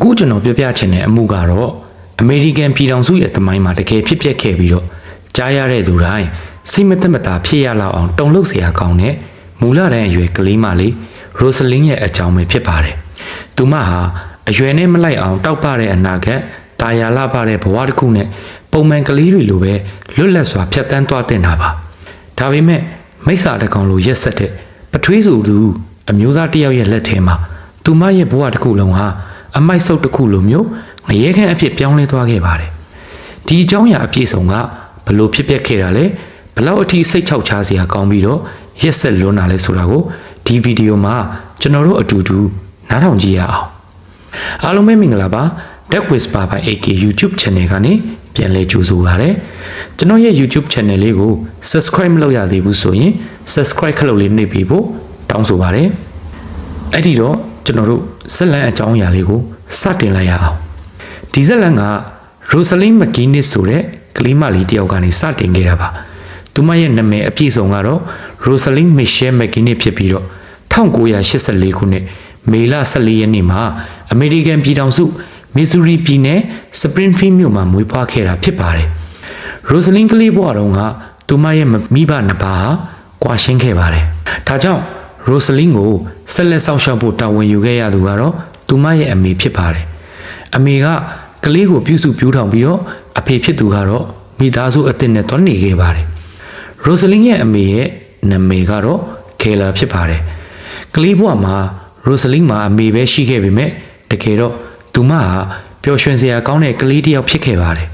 အခုကျွန်တော်ပြောပြချင်တဲ့အမှုကတော့အမေရိကန်ပြည်ထောင်စုရဲ့သမိုင်းမှာတကယ်ဖြစ်ပျက်ခဲ့ပြီးတော့ကြားရတဲ့သူတိုင်းစိတ်မသက်မသာဖြစ်ရလောက်အောင်တုန်လှုပ်စရာကောင်းတဲ့မူလတန်းအရွယ်ကလေးမလေးရိုဆလင်းရဲ့အကြောင်းပဲဖြစ်ပါတယ်။သူမဟာအရွယ်နဲ့မလိုက်အောင်တောက်ပတဲ့အနာဂတ်တာယာလပတဲ့ဘဝတစ်ခုနဲ့ပုံမှန်ကလေးတွေလိုပဲလွတ်လပ်စွာဖြတ်တန်းသွားတင်တာပါ။ဒါပေမဲ့မိစ္ဆာတကောင်လိုရက်ဆက်တဲ့ပထွေးစုသူအမျိုးသားတစ်ယောက်ရဲ့လက်ထဲမှာသူမရဲ့ဘဝတစ်ခုလုံးဟာအမိုက်ဆုပ်တစ်ခုလိုမျိုးငရဲခန့်အဖြစ်ပြောင်းလဲသွားခဲ့ပါတယ်။ဒီအကြောင်းအရာအပြည့်စုံကဘလို့ဖြစ်ပျက်ခဲ့တာလဲဘလောက်အထိစိတ်ချောက်ချစရာကောင်းပြီးတော့ရက်ဆက်လွန်းတာလဲဆိုတာကိုဒီဗီဒီယိုမှာကျွန်တော်တို့အတူတူနားထောင်ကြည့်ရအောင်အားလုံးပဲမင်္ဂလာပါ Deck Whisper by AK YouTube Channel ကနေပြန်လည်ကြိုဆိုပါရစေကျွန်တော်ရဲ့ YouTube Channel လေးကို Subscribe မလုပ်ရသေးဘူးဆိုရင် Subscribe ခလုပ်လေးနှိပ်ပြီးဖို့တောင်းဆိုပါရစေအဲ့ဒီတော့ကျွန်တော်တို့ဇက်လန်အကြောင်းအရာလေးကိုစတင်လိုက်ရအောင်ဒီဇက်လန်ကရိုဆလင်းမက်ကီနစ်ဆိုတဲ့ကလေးမလေးတယောက်ကနေစတင်ခဲ့တာပါသူမရဲ့နာမည်အပြည့်စုံကတော့ရိုဆလင်းမစ်ရှဲမက်ကီနစ်ဖြစ်ပြီးတော့1984ခုနှစ်မေလ14ရက်နေ့မှာအမေရိကန်ပြည်ထောင်စုမစ်ဇူရီပြည်နယ်စပရင်ဖီးမြို့မှာမွေးဖွားခဲ့တာဖြစ်ပါတယ်ရိုဆလင်းကလေးဘဝတုန်းကသူမရဲ့မိဘနှစ်ပါးဟာကွာရှင်းခဲ့ပါတယ်ဒါကြောင့်ရိုဆလင်းကိုဆက်လက်ဆောင်ရှောက်ဖို့တာဝန်ယူခဲ့ရသူကတော့သူမရဲ့အမေဖြစ်ပါတယ်အမေကကလေးကိုပြုစုပြောင်းထောင်ပြီးတော့အဖေဖြစ်သူကတော့မိသားစုအသစ်နဲ့တွန်းနေခဲ့ပါတယ်ရိုဆလင်းရဲ့အမေရဲ့နာမည်ကတော့ကေလာဖြစ်ပါတယ်ကလေးဘဝမှာရိုဆလင်းမှာအမေပဲရှိခဲ့ပေမဲ့တကယ်တော့သူမဟာပျော်ရွှင်စရာကောင်းတဲ့ကလေးတစ်ယောက်ဖြစ်ခဲ့ပါတယ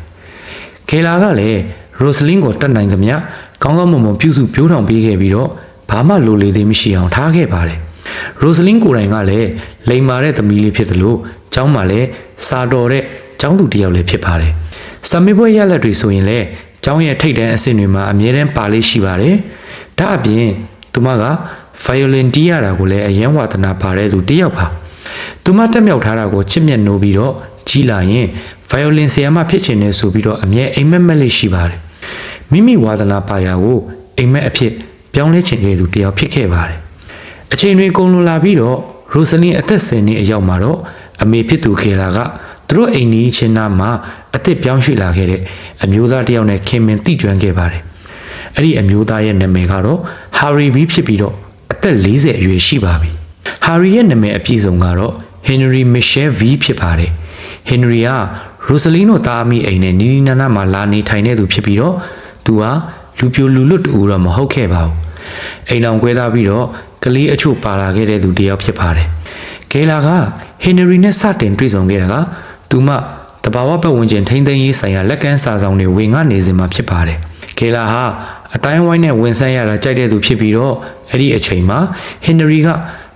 ်ကေလာကလည်းရိုဆလင်းကိုတတ်နိုင်သမျှကောင်းကောင်းမွန်မွန်ပြုစုပြောင်းထောင်ပေးခဲ့ပြီးတော့ဘာမှလိုလေသေးမရှိအောင်ထားခဲ့ပါတယ်ရိုဆလင်းကိုယ်တိုင်ကလည်းလိမ်မာတဲ့သမီးလေးဖြစ်သလိုကျောင်းမှာလည်းစာတော်တဲ့ကျောင်းသူတစ်ယောက်လည်းဖြစ်ပါတယ်စာမေးပွဲရလဒ်တွေဆိုရင်လည်းကျောင်းရဲ့ထိပ်တန်းအဆင့်တွေမှာအမြဲတမ်းပါလေးရှိပါတယ်ဒါအပြင်သူမကဗိုင်ယိုလင်တီးရတာကိုလည်းအယံဝါသနာပါတဲ့သူတစ်ယောက်ပါသူမတက်မြောက်ထားတာကိုချစ်မြတ်နိုးပြီးတော့ကြီးလာရင်ဗိုင်ယိုလင်ဆရာမဖြစ်ချင်တယ်ဆိုပြီးတော့အမြဲအိမ်မက်မက်လေးရှိပါတယ်မိမိဝါသနာပါရာကိုအိမ်မက်အဖြစ်ပြောင်းလဲချင်ခဲ့သူတစ်ယောက်ဖြစ်ခဲ့ပါတယ်အချိန်တွေကုန်လွန်လာပြီးတော့ရိုဆလင်းအသက်10နှစ်အရောက်မှာတော့အမေဖြစ်သူခေလာကသူတို့အိမ်ကြီးချင်းနာမှာအသက်ပြောင်းရွှေ့လာခဲ့တဲ့အမျိုးသားတစ်ယောက်နဲ့ခင်မင်တိကျွမ်းခဲ့ပါတယ်အဲ့ဒီအမျိုးသားရဲ့နာမည်ကတော့ဟာရီဘီဖြစ်ပြီးတော့အသက်40အရွယ်ရှိပါပြီဟာရီရဲ့နာမည်အပြည့်စုံကတော့ဟင်နရီမစ်ရှဲဗီဖြစ်ပါတယ်ဟင်နရီကရိုဆလင်းတို့သားအမိအိမ်နဲ့နီနီနာနာမှာလာနေထိုင်နေသူဖြစ်ပြီးတော့သူဟာလူပြိုလူလွတ်တူတော့မဟုတ်ခဲ့ပါဘူးအိမ်အောင်ကွဲသားပြီးတော့ကလေးအချို့ပါလာခဲ့တဲ့သူတစ်ယောက်ဖြစ်ပါတယ်ဂေလာကဟင်နရီနဲ့စတင်တွေ့ဆုံခဲ့တာကသူမတဘာဝပတ်ဝန်းကျင်ထိန်းသိမ်းရေးဆိုင်ရာလက်ကမ်းစာဆောင်တွေဝင်ငှနေစဉ်မှာဖြစ်ပါတယ်ဂေလာဟာအတိုင်းဝိုင်းနဲ့ဝင်ဆက်ရတာကြိုက်တဲ့သူဖြစ်ပြီးတော့အဲ့ဒီအချိန်မှာဟင်နရီက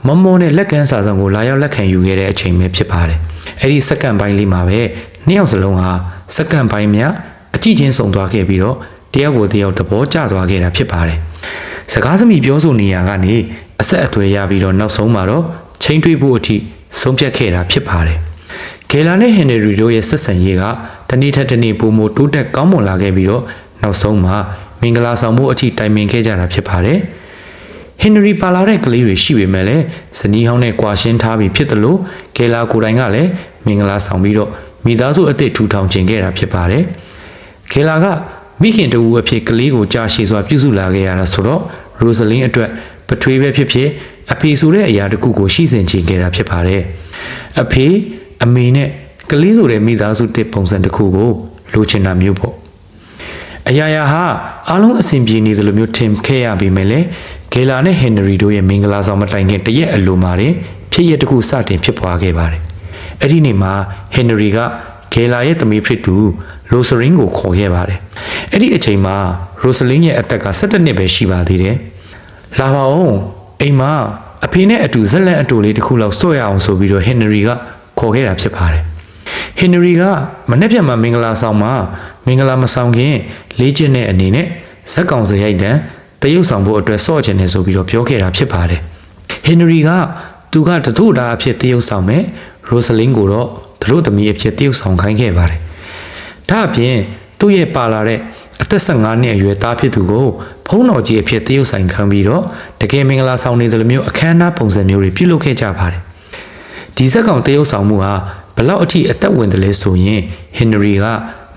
မမောနဲ့လက်ကမ်းစာဆောင်ကိုလာရောက်လက်ခံယူခဲ့တဲ့အချိန်ပဲဖြစ်ပါတယ်အဲ့ဒီစက္ကန့်ပိုင်းလေးမှာပဲနှစ်ယောက်စလုံးဟာစက္ကန့်ပိုင်းများအကြည့်ချင်းဆုံသွားခဲ့ပြီးတော့တယောက်ကိုတယောက်သဘောကျသွားခဲ့တာဖြစ်ပါတယ်စကားစမိပြောဆိုနေရကနေအဆက်အသွယ်ရပြီးတော့နောက်ဆုံးမှာတော့ချိန်တွေးဖို့အထိဆုံးဖြတ်ခဲ့တာဖြစ်ပါတယ်ဂေလာနဲ့ဟင်နရီတို့ရဲ့ဆက်ဆံရေးကတနေ့ထက်တနေ့ပိုမိုတိုးတက်ကောင်းမွန်လာခဲ့ပြီးတော့နောက်ဆုံးမှာမင်္ဂလာဆောင်ဖို့အထိတိုင်ပင်ခဲ့ကြတာဖြစ်ပါတယ်ဟင်နရီပါလာတဲ့ကလေးတွေရှိပေမဲ့လည်းဇနီးဟောင်းနဲ့ကွာရှင်းထားပြီးဖြစ်တယ်လို့ဂေလာကိုယ်တိုင်ကလည်းမင်္ဂလာဆောင်ပြီးတော့မိသားစုအသစ်ထူထောင်ခြင်းခဲ့တာဖြစ်ပါတယ်ဂေလာကမိခင်တူအဖြစ်ကလေးကိုကြာရှည်စွာပြုစုလာခဲ့ရတာဆိုတော့ရိုဆလင်းအတွက်ပထွေးပဲဖြစ်ဖြစ်အဖေဆိုတဲ့အရာတစ်ခုကိုရှိစင်ချင်ခဲ့တာဖြစ်ပါတယ်အဖေအမေနဲ့ကလေးဆိုတဲ့မိသားစုတစ်ပုံစံတစ်ခုကိုလိုချင်တာမျိုးပေါ့အရာရာဟာအားလုံးအဆင်ပြေနေတယ်လို့မျိုးထင်ခဲ့ရပေမဲ့လည်းဂေလာနဲ့ဟင်နရီတို့ရဲ့မင်္ဂလာဆောင်မတိုင်ခင်တရက်အလိုမှာဖြစ်ရတစ်ခုစတင်ဖြစ်ပွားခဲ့ပါတယ်အဲ့ဒီနေ့မှာဟင်နရီကဂေလာရဲ့သမီးဖြစ်သူရိုဆလင်းကိုခေါ်ခဲ့ပါတယ်အဲ့ဒီအချိန်မှာရိုဆလင်းရဲ့အသက်က17နှစ်ပဲရှိပါသေးတယ်လာပါဦးအိမ်မှာအဖေနဲ့အတူဇက်လက်အတူလေးတစ်ခုလောက်စွန့်ရအောင်ဆိုပြီးတော့ဟင်နရီကခေါ်ခဲ့တာဖြစ်ပါတယ်ဟင်နရီကမနေ့ပြန်မှာမင်္ဂလာဆောင်မှာမင်္ဂလာမဆောင်ခင်လေ့ကျင့်တဲ့အနေနဲ့ဇက်ကောင်စရိုက်တန်းတရုပ်ဆောင်ဖို့အတွက်စော့ချင်တယ်ဆိုပြီးတော့ပြောခဲ့တာဖြစ်ပါတယ်ဟင်နရီကသူကတထုတာအဖြစ်တရုပ်ဆောင်မဲ့ရိုဆလင်းကိုတော့သူတို့သမီးအဖြစ်တရုပ်ဆောင်ခိုင်းခဲ့ပါတယ်ဒါအပြင်သူ့ရဲ့ပါလာတဲ့အသက်15နှစ်အရွယ်သားဖြစ်သူကိုဖုံးတော်ကြီးအဖြစ်တရုပ်ဆိုင်ခံပြီးတော့တကယ်မင်္ဂလာဆောင်နေတယ်လို့မျိုးအခမ်းအနားပုံစံမျိုးတွေပြုလုပ်ခဲ့ကြပါတယ်ဒီဇက်ကောင်တရုပ်ဆောင်မှုဟာ ဘလောက်အထိအသက်ဝင်တယ်လဲဆိုရင်ဟင်နရီက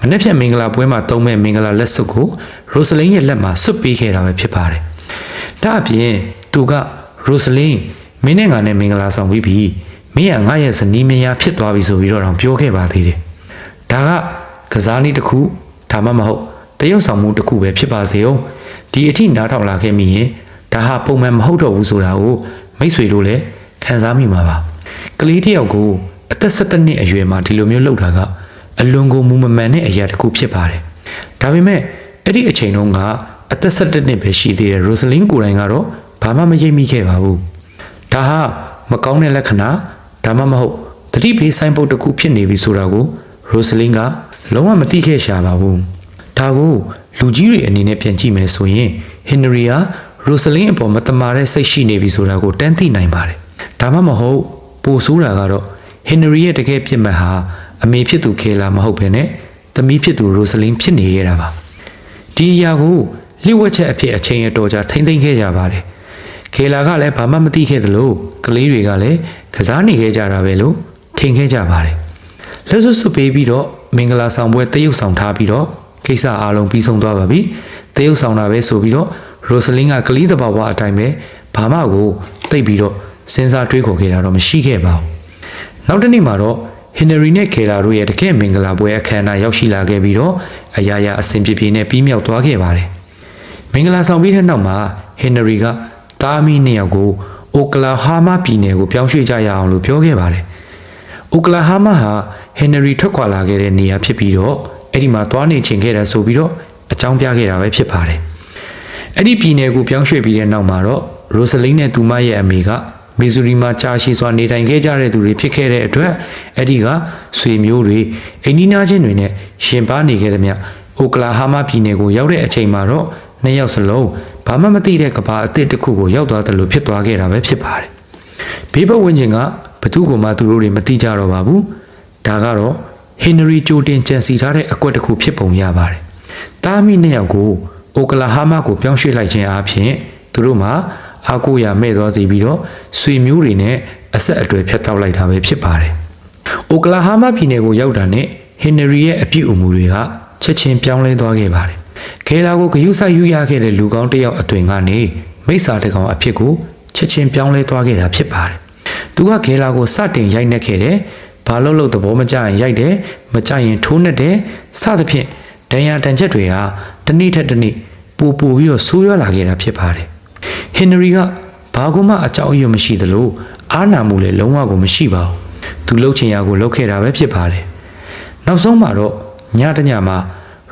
မနေ့ဖြန်မင်္ဂလာပွဲမှာတုံးမဲ့မင်္ဂလာလက်စွပ်ကိုရိုစလင်းရဲ့လက်မှာဆွတ်ပေးခဲ့တာပဲဖြစ်ပါတယ်။ဒါအပြင်သူကရိုစလင်းမင်းနဲ့ငါနဲ့မင်္ဂလာဆောင်ပြီးပြီမင်းကငါရဲ့ဇနီးမယားဖြစ်သွားပြီဆိုပြီးတော့ပြောခဲ့ပါသေးတယ်။ဒါကကစားနည်းတစ်ခုဒါမှမဟုတ်တရုပ်ဆောင်မှုတစ်ခုပဲဖြစ်ပါစေအောင်ဒီအထိနားထောင်လာခဲ့မိရင်ဒါဟာပုံမှန်မဟုတ်တော့ဘူးဆိုတာကိုမိတ်ဆွေတို့လည်းခံစားမိမှာပါကလေးတစ်ယောက်ကိုအသက်17နှစ်အရွယ်မှာဒီလိုမျိုးလုပ်တာကအလွန်ကိုမူမမှန်တဲ့အရာတစ်ခုဖြစ်ပါတယ်ဒါပေမဲ့အဲ့ဒီအချိန်တုန်းကအသက်17နှစ်ပဲရှိသေးတဲ့ရိုစလင်းကိုယ်တိုင်ကတော့ဘာမှမရိပ်မိခဲ့ပါဘူးဒါဟာမကောင်းတဲ့လက္ခဏာဒါမှမဟုတ်သတိပေးဆိုင်ပုတ်တစ်ခုဖြစ်နေပြီဆိုတာကိုရိုစလင်းကလုံးဝမသိခဲ့ရှာပါဘူးဒါကိုလူကြီးတွေအနေနဲ့ပြန်ကြည့်မယ်ဆိုရင်ဟင်နရီဟာရိုစလင်းအပေါ်မတမာတဲ့စိတ်ရှိနေပြီဆိုတာကိုတန်းသိနိုင်ပါတယ်ဒါမှမဟုတ်ပိုဆိုးတာကတော့ဟင်နရီရဲ့တကယ်ပြစ်မှတ်ဟာအမေဖြစ်သူခေလာမဟုတ်ဘဲနဲ့သမီးဖြစ်သူရိုစလင်းဖြစ်နေရတာပါဒီအရာကိုလျှို့ဝှက်ချက်အဖြစ်အချိန်အတော်ကြာထိမ့်သိမ်းခဲ့ကြပါတယ်ခေလာကလည်းဘာမှမသိခဲ့သလိုကလေးတွေကလည်းကစားနေခဲ့ကြတာပဲလို့ထင်ခဲ့ကြပါတယ်လက်စွပ်စွပ်ပေးပြီးတော့မင်္ဂလာဆောင်ပွဲတရုပ်ဆောင်ထားပြီးတော့ကိစ္စအားလုံးပြီးဆုံးသွားပါပြီတရုပ်ဆောင်တာပဲဆိုပြီးတော့ရိုစလင်းကကလေးသဘာဝအတိုင်းပဲဘာမှကိုသိပ်ပြီးတော့စဉ်းစားတွေးခေါ်ခဲ့တာတော့မရှိခဲ့ပါဘူးနောက်တစ်နေ့မှာတော့ဟင်နရီနဲ့ခေလာတို့ရဲ့တကယ်မင်္ဂလာပွဲအခမ်းအနားရောက်ရှိလာခဲ့ပြီးတော့အရာရာအဆင်ပြေပြေနဲ့ပြီးမြောက်သွားခဲ့ပါတယ်မင်္ဂလာဆောင်ပြီးတဲ့နောက်မှာဟင်နရီကတားမီနှစ်ယောက်ကိုအိုကလာဟာမာပြည်နယ်ကိုပြောင်းရွှေ့ကြရအောင်လို့ပြောခဲ့ပါတယ်အိုကလာဟာမာဟာဟင်နရီထွက်ခွာလာခဲ့တဲ့နေရာဖြစ်ပြီးတော့အဲ့ဒီမှာသွားနေချင်ခဲ့တယ်ဆိုပြီးတော့အကြောင်းပြခဲ့တာပဲဖြစ်ပါတယ်အဲ့ဒီပြည်နယ်ကိုပြောင်းရွှေ့ပြီးတဲ့နောက်မှာတော့ရိုစလင်းနဲ့သူမရဲ့အမေကမီဇူရီမှာကြာရှည်စွာနေထိုင်ခဲ့ကြတဲ့သူတွေဖြစ်ခဲ့တဲ့အတွက်အဲ့ဒီကဆွေမျိုးတွေအိမ်နီးနားချင်းတွေနဲ့ရှင်ပါနေခဲ့သမျှအိုကလာဟာမာပြည်နယ်ကိုရောက်တဲ့အချိန်မှာတော့နှစ်ယောက်စလုံးဘာမှမသိတဲ့ကဘာအသစ်တစ်ခုကိုရောက်သွားတယ်လို့ဖြစ်သွားခဲ့တာပဲဖြစ်ပါတယ်ဘေးပတ်ဝန်းကျင်ကဘသူကမှသူတို့တွေမသိကြတော့ပါဘူးဒါကတော့ဟင်နရီဂျိုတင်ကြံစီထားတဲ့အကွက်တစ်ခုဖြစ်ပုံရပါတယ်တားမီနှစ်ယောက်ကိုအိုကလာဟာမာကိုပြောင်းရွှေ့လိုက်ခြင်းအပြင်သူတို့မှာအားကိုးရမဲ့သွားစေပြီးတော့ဆွေမျိုးတွေနဲ့အဆက်အသွယ်ဖြတ်တောက်လိုက်တာပဲဖြစ်ပါတယ်။အိုကလာဟာမာပြည်နယ်ကိုရောက်တာနဲ့ဟင်နရီရဲ့အပြုအမူတွေကချက်ချင်းပြောင်းလဲသွားခဲ့ပါတယ်။ခဲလာကိုဂယုဆိုင်ယူရခဲ့တဲ့လူကောင်းတစ်ယောက်အသွင်ကနေမိစ္ဆာတစ်ကောင်အဖြစ်ကိုချက်ချင်းပြောင်းလဲသွားခဲ့တာဖြစ်ပါတယ်။သူကခဲလာကိုစတင်ရိုက်နှက်ခဲ့တယ်။ဘာလို့သဘောမကျရင်ရိုက်တယ်။မကျရင်ထိုးနှက်တယ်။စသဖြင့်ဒဏ်ရာတန်ချက်တွေဟာတစ်နေ့ထက်တစ်နေ့ပိုပြီးတော့ဆိုးရွားလာခဲ့တာဖြစ်ပါတယ်။ဟင်နရီကဘာကူမှအကြောင်းအရာမရှိသလိုအားနာမှုလည်းလုံးဝကိုမရှိပါဘူး။သူလှုပ်ချင်ရာကိုလှုပ်ခဲ့တာပဲဖြစ်ပါတယ်။နောက်ဆုံးမှာတော့ညတညမှာ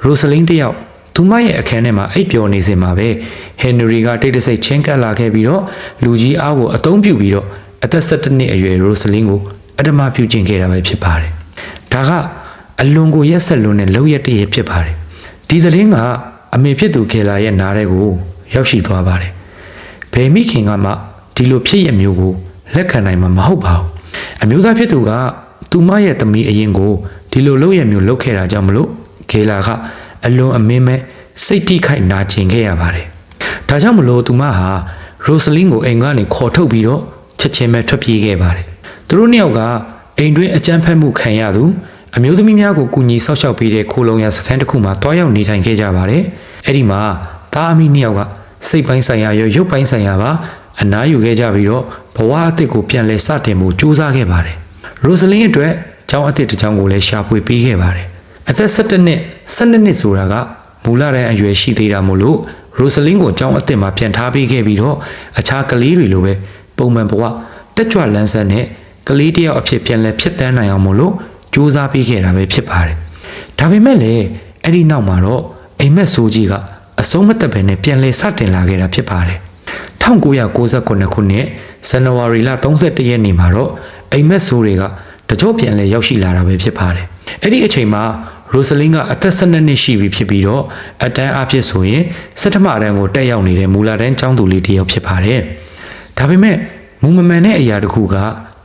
ရိုစလင်းတယောက်သူမရဲ့အခန်းထဲမှာအိပ်ပျော်နေစဉ်မှာပဲဟင်နရီကတိတ်တဆိတ်ချင်းကပ်လာခဲ့ပြီးတော့လူကြီးအားကိုအသုံးပြုပြီးတော့အသက်17နှစ်အရွယ်ရိုစလင်းကိုအဓမ္မပြုကျင့်ခဲ့တာပဲဖြစ်ပါတယ်။ဒါကအလွန်ကိုရက်ဆက်လွန်းတဲ့လောက်ရက်တည်းဖြစ်ပါတယ်။ဒီသတင်းကအမေဖြစ်သူခေလာရဲ့နားထဲကိုရောက်ရှိသွားပါတယ်။ဘယ်မိခင်ကမှဒီလိုဖြစ်ရမျိုးကိုလက်ခံနိုင်မှာမဟုတ်ပါဘူး။အမျိုးသားဖြစ်သူကသူမရဲ့သမီးအရင်ကိုဒီလိုလောက်ရမျိုးလုပ်ခဲ့တာကြောင့်မလို့ခေလာကအလွန်အမင်းမဲ့စိတ်တိခိုက်နာကျင်ခဲ့ရပါတယ်။ဒါကြောင့်မလို့သူမဟာရိုစလင်းကိုအိမ်ကနေခေါ်ထုတ်ပြီးတော့ချက်ချင်းပဲထွက်ပြေးခဲ့ပါတယ်။သူတို့နှစ်ယောက်ကအိမ်တွင်းအကြမ်းဖက်မှုခံရသူအမျိုးသမီးများကိုကူညီဆောက်ရှောက်ပေးတဲ့ခိုလုံရစခန်းတစ်ခုမှာတွားရောက်နေထိုင်ခဲ့ကြပါတယ်။အဲ့ဒီမှာသားအမိနှစ်ယောက်ကစိတ်ပိုင်းဆိုင်ရာရောရုပ်ပိုင်းဆိုင်ရာပါအနားယူခဲ့ကြပြီးတော့ဘဝအသစ်ကိုပြန်လည်စတင်ဖို့ကြိုးစားခဲ့ပါတယ်။ရိုစလင်းအတွက်ကျောင်းအသစ်တစ်ကျောင်းကိုလည်းရှာဖွေပေးခဲ့ပါတယ်။အသက်17နှစ်12နှစ်ဆိုတာကမူလတန်းအရွယ်ရှိသေးတာမို့လို့ရိုစလင်းကိုကျောင်းအသစ်မှာပြန်ထားပေးခဲ့ပြီးတော့အခြားကလေးတွေလိုပဲပုံမှန်ဘဝတက်ကြွလန်းဆန်းနဲ့ကလေးတယောက်အဖြစ်ပြန်လည်ဖြစ်တန်းနိုင်အောင်မို့လို့ကြိုးစားပေးခဲ့တာပဲဖြစ်ပါတယ်။ဒါပေမဲ့လည်းအဲ့ဒီနောက်မှာတော့အိမ်မက်ဆိုးကြီးကအဆုံးမသက်ပဲနဲ့ပြန်လည်စတင်လာခဲ့တာဖြစ်ပါတယ်။1998ခုနှစ်ဇန်နဝါရီလ31ရက်နေ့မှာတော့အိမ်မက်ဆိုးတွေကတကြော့ပြန်လည်ရောက်ရှိလာတာပဲဖြစ်ပါတယ်။အဲ့ဒီအချိန်မှာရိုစလင်းကအသက်12နှစ်ရှိပြီဖြစ်ပြီးတော့အတန်းအဖြစ်ဆိုရင်17တန်းကိုတက်ရောက်နေတဲ့မူလာတန်းကျောင်းသူလေးတစ်ယောက်ဖြစ်ပါတယ်။ဒါပေမဲ့မူမမှန်တဲ့အရာတစ်ခုက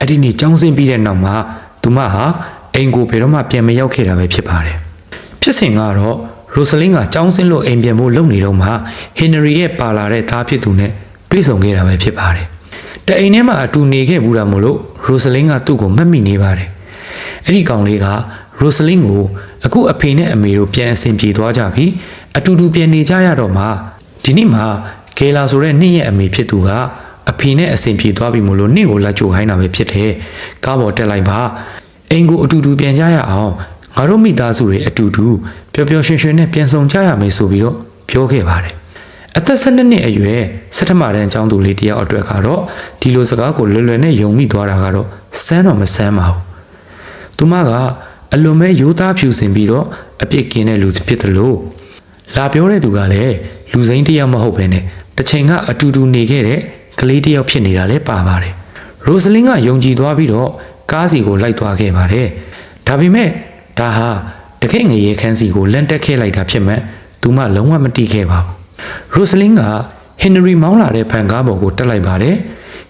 အဲ့ဒီနေ့ကျောင်းဆင်းပြီးတဲ့နောက်မှာသူမဟာအိမ်ကိုဘယ်တော့မှပြန်မရောက်ခဲ့တာပဲဖြစ်ပါတယ်။ဖြစ်စဉ်ကတော့ရိုစလင်းကကျောင်းဆင်းလို့အိမ်ပြန်ဖို့လုပ်နေတော့မှဟင်နရီရဲ့ပါလာတဲ့သားဖြစ်သူနဲ့တွေ့ဆုံခဲ့တာပဲဖြစ်ပါတယ်။တအိမ်ထဲမှာအတူနေခဲ့ဘူးတာမို့လို့ရိုစလင်းကသူ့ကိုမှတ်မိနေပါတယ်။ အဲ့ဒီကောင်လေးကရိုဆလင်းကိုအခုအဖေနဲ့အမေတို့ပြန်အဆင်ပြေသွားကြပြီအတူတူပြန်နေကြရတော့မှဒီနေ့မှာဂေလာဆိုတဲ့နှစ်ရဲ့အမေဖြစ်သူကအဖေနဲ့အဆင်ပြေသွားပြီမို့လို့နေ့ကိုလက်ချိုခိုင်းတာပဲဖြစ်တယ်ကားပေါ်တက်လိုက်ပါအိမ်ကိုအတူတူပြန်ကြရအောင်ငါတို့မိသားစုတွေအတူတူပျော်ပျော်ရွှင်ရွှင်နဲ့ပြန်ဆောင်ကြရမယ်ဆိုပြီးတော့ပြောခဲ့ပါတယ်အသက်12နှစ်အရွယ်စက်ထမတန်းကျောင်းသူလေးတယောက်အတွက်ကတော့ဒီလိုစကားကိုလွယ်လွယ်နဲ့ယုံမိသွားတာကတော့စမ်းတော့မစမ်းပါဘူးသူမကအလွန်ပဲရိုးသားဖြူစင်ပြီးတော့အပြစ်ကင်းတဲ့လူဖြစ်တယ်လို့လာပြောတဲ့သူကလည်းလူစိမ်းတယောက်မဟုတ်ပဲနဲ့တစ်ချိန်ကအတူတူနေခဲ့တဲ့ကလေးတယောက်ဖြစ်နေတာလည်းပါပါတယ်ရိုဆလင်းကယုံကြည်သွားပြီးတော့ကားစီကိုလိုက်သွားခဲ့ပါတယ်ဒါပေမဲ့ဒါဟာတကယ့်ငရေခန်းစီကိုလန်တက်ခဲ့လိုက်တာဖြစ်မှသူမလုံးဝမတိခဲ့ပါဘူးရိုဆလင်းကဟင်နရီမောင်းလာတဲ့ဖန်ကားပေါ်ကိုတက်လိုက်ပါတယ်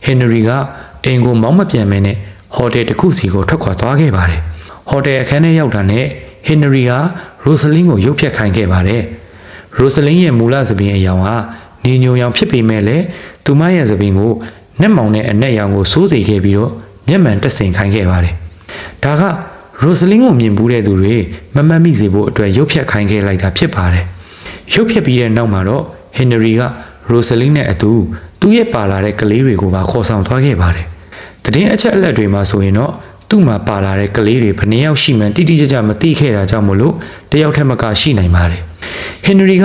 ဟင်နရီကအိမ်ကိုမောင်းမပြန်မဲနဲ့ဟိုတယ်တစ်ခုစီကိုထွက်ခွာသွားခဲ့ပါတယ်ဟိုတယ်အခန်းထဲရောက်တာနဲ့ဟင်နရီကရိုဆလင်းကိုရုပ်ဖြတ်ခိုင်းခဲ့ပါတယ်ရိုဆလင်းရဲ့မူလသပင်အယောင်ဟာနေညိုရောင်ဖြစ်ပေမဲ့လည်းသူမရဲ့သပင်ကိုနှက်မောင်တဲ့အနက်ရောင်ကိုစိုးစေခဲ့ပြီးတော့မျက်မှန်တက်ဆင်ခိုင်းခဲ့ပါတယ်ဒါကရိုဆလင်းကိုမြင်ဘူးတဲ့သူတွေမမှတ်မိစေဖို့အတွက်ရုပ်ဖြတ်ခိုင်းခဲ့လိုက်တာဖြစ်ပါတယ်ရုပ်ဖြတ်ပြီးတဲ့နောက်မှာတော့ဟင်နရီကရိုဆလင်းနဲ့အတူသူ့ရဲ့ပါလာတဲ့ကလေးတွေကိုပါခေါ်ဆောင်သွားခဲ့ပါတယ်တည်င်းအချက်အလက်တွေမှာဆိုရင်တော့သူ့မှာပါလာတဲ့ကလေးတွေဘယ်နှယောက်ရှိမှန်းတိတိကျကျမသိခဲ့တာကြောင့်မို့လို့တယောက်ထက်မကရှိနိုင်ပါတယ်ဟင်နရီက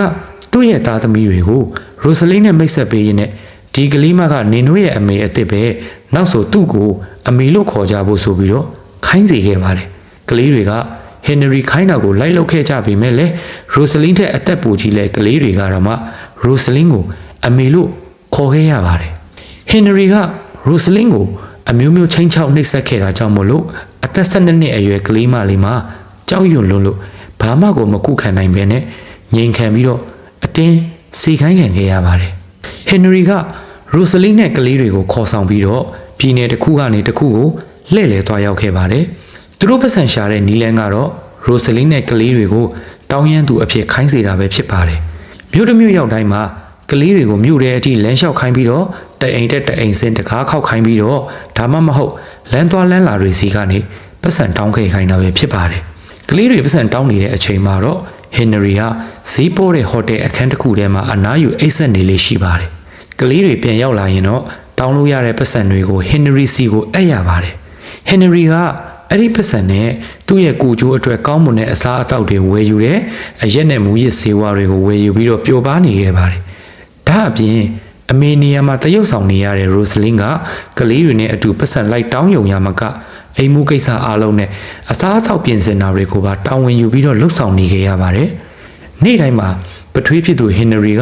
သူ့ရဲ့သားသမီးတွေကိုရိုဆလင်းနဲ့မိတ်ဆက်ပေးရင်းနဲ့ဒီကလေးမကနင်တို့ရဲ့အမေအစ်စ်ပဲနောက်ဆိုသူ့ကိုအမေလို့ခေါ်ကြဖို့ဆိုပြီးတော့ခိုင်းစေခဲ့ပါတယ်ကလေးတွေကဟင်နရီခိုင်းတာကိုလိုက်လုပ်ခဲ့ကြပေမဲ့လည်းရိုဆလင်းထက်အသက်ပိုကြီးတဲ့ကလေးတွေကတော့မှရိုဆလင်းကိုအမေလို့ခေါ်ခဲ့ရပါတယ်ဟင်နရီကရိုဆလင်းကိုအမျိုးမျိုးချင်းချောက်နှိပ်စက်ခဲ့တာကြောင့်မို့လို့အသက်12နှစ်အရွယ်ကလေးမလေးမှာကြောက်ရွံ့လွန်းလို့ဘာမှကိုမကုခံနိုင်ပဲနဲ့ငြိမ်ခံပြီးတော့အတင်းစီခိုင်းခံခဲ့ရပါတယ်ဟင်နရီကရိုဆလင်းနဲ့ကလေးတွေကိုခေါ်ဆောင်ပြီးတော့ပြည်နယ်တစ်ခုကနေတစ်ခုကိုလှည့်လည်သွားရောက်ခဲ့ပါတယ်သူတို့ပတ်စံရှာတဲ့နီလန်းကတော့ရိုဆလင်းနဲ့ကလေးတွေကိုတောင်းရမ်းသူအဖြစ်ခိုင်းစေတာပဲဖြစ်ပါတယ်မြို့တစ်မြို့ရောက်တိုင်းမှာကလေးတွေကိုမြို့ထဲအထိလမ်းလျှောက်ခိုင်းပြီးတော့တအိမ်တက်တအိမ်စင်တကားခောက်ခိုင်းပြီးတော့ဒါမှမဟုတ်လမ်းသွားလမ်းလာတွေစီကနေပတ်စံတောင်းခဲ့ခိုင်းတာပဲဖြစ်ပါတယ်ကလေးတွေပတ်စံတောင်းနေတဲ့အချိန်မှာတော့ဟင်နရီကဈေးပေါ်တဲ့ဟိုတယ်အခန်းတစ်ခုထဲမှာအနားယူအိတ်ဆက်နေလေးရှိပါတယ်ကလေးတွေပြန်ရောက်လာရင်တော့တောင်းလို့ရတဲ့ပတ်စံတွေကိုဟင်နရီစီကိုအပ်ရပါတယ်ဟင်နရီကအဲ့ဒီပတ်စံနဲ့သူ့ရဲ့ကိုကျိုးအတွက်ကောင်းမွန်တဲ့အစားအသောက်တွေဝယ်ယူတယ်အရက်နဲ့မူရစ်ဆေးဝါးတွေကိုဝယ်ယူပြီးတော့ပျော်ပါနေခဲ့ပါတယ်ဒါအပြင်အမေနေရာမှာတရုပ်ဆောင်နေရတဲ့ရိုဆလင်းကကလေးတွေနဲ့အတူပတ်စံလိုက်တောင်းယုံရမှာကအိမ်မှုကိစ္စအားလုံးနဲ့အစားအသောက်ပြင်ဆင်တာတွေကိုပါတာဝန်ယူပြီးတော့လှုပ်ဆောင်နေခဲ့ရပါတယ်နေ့တိုင်းမှာပထွေးဖြစ်သူဟင်နရီက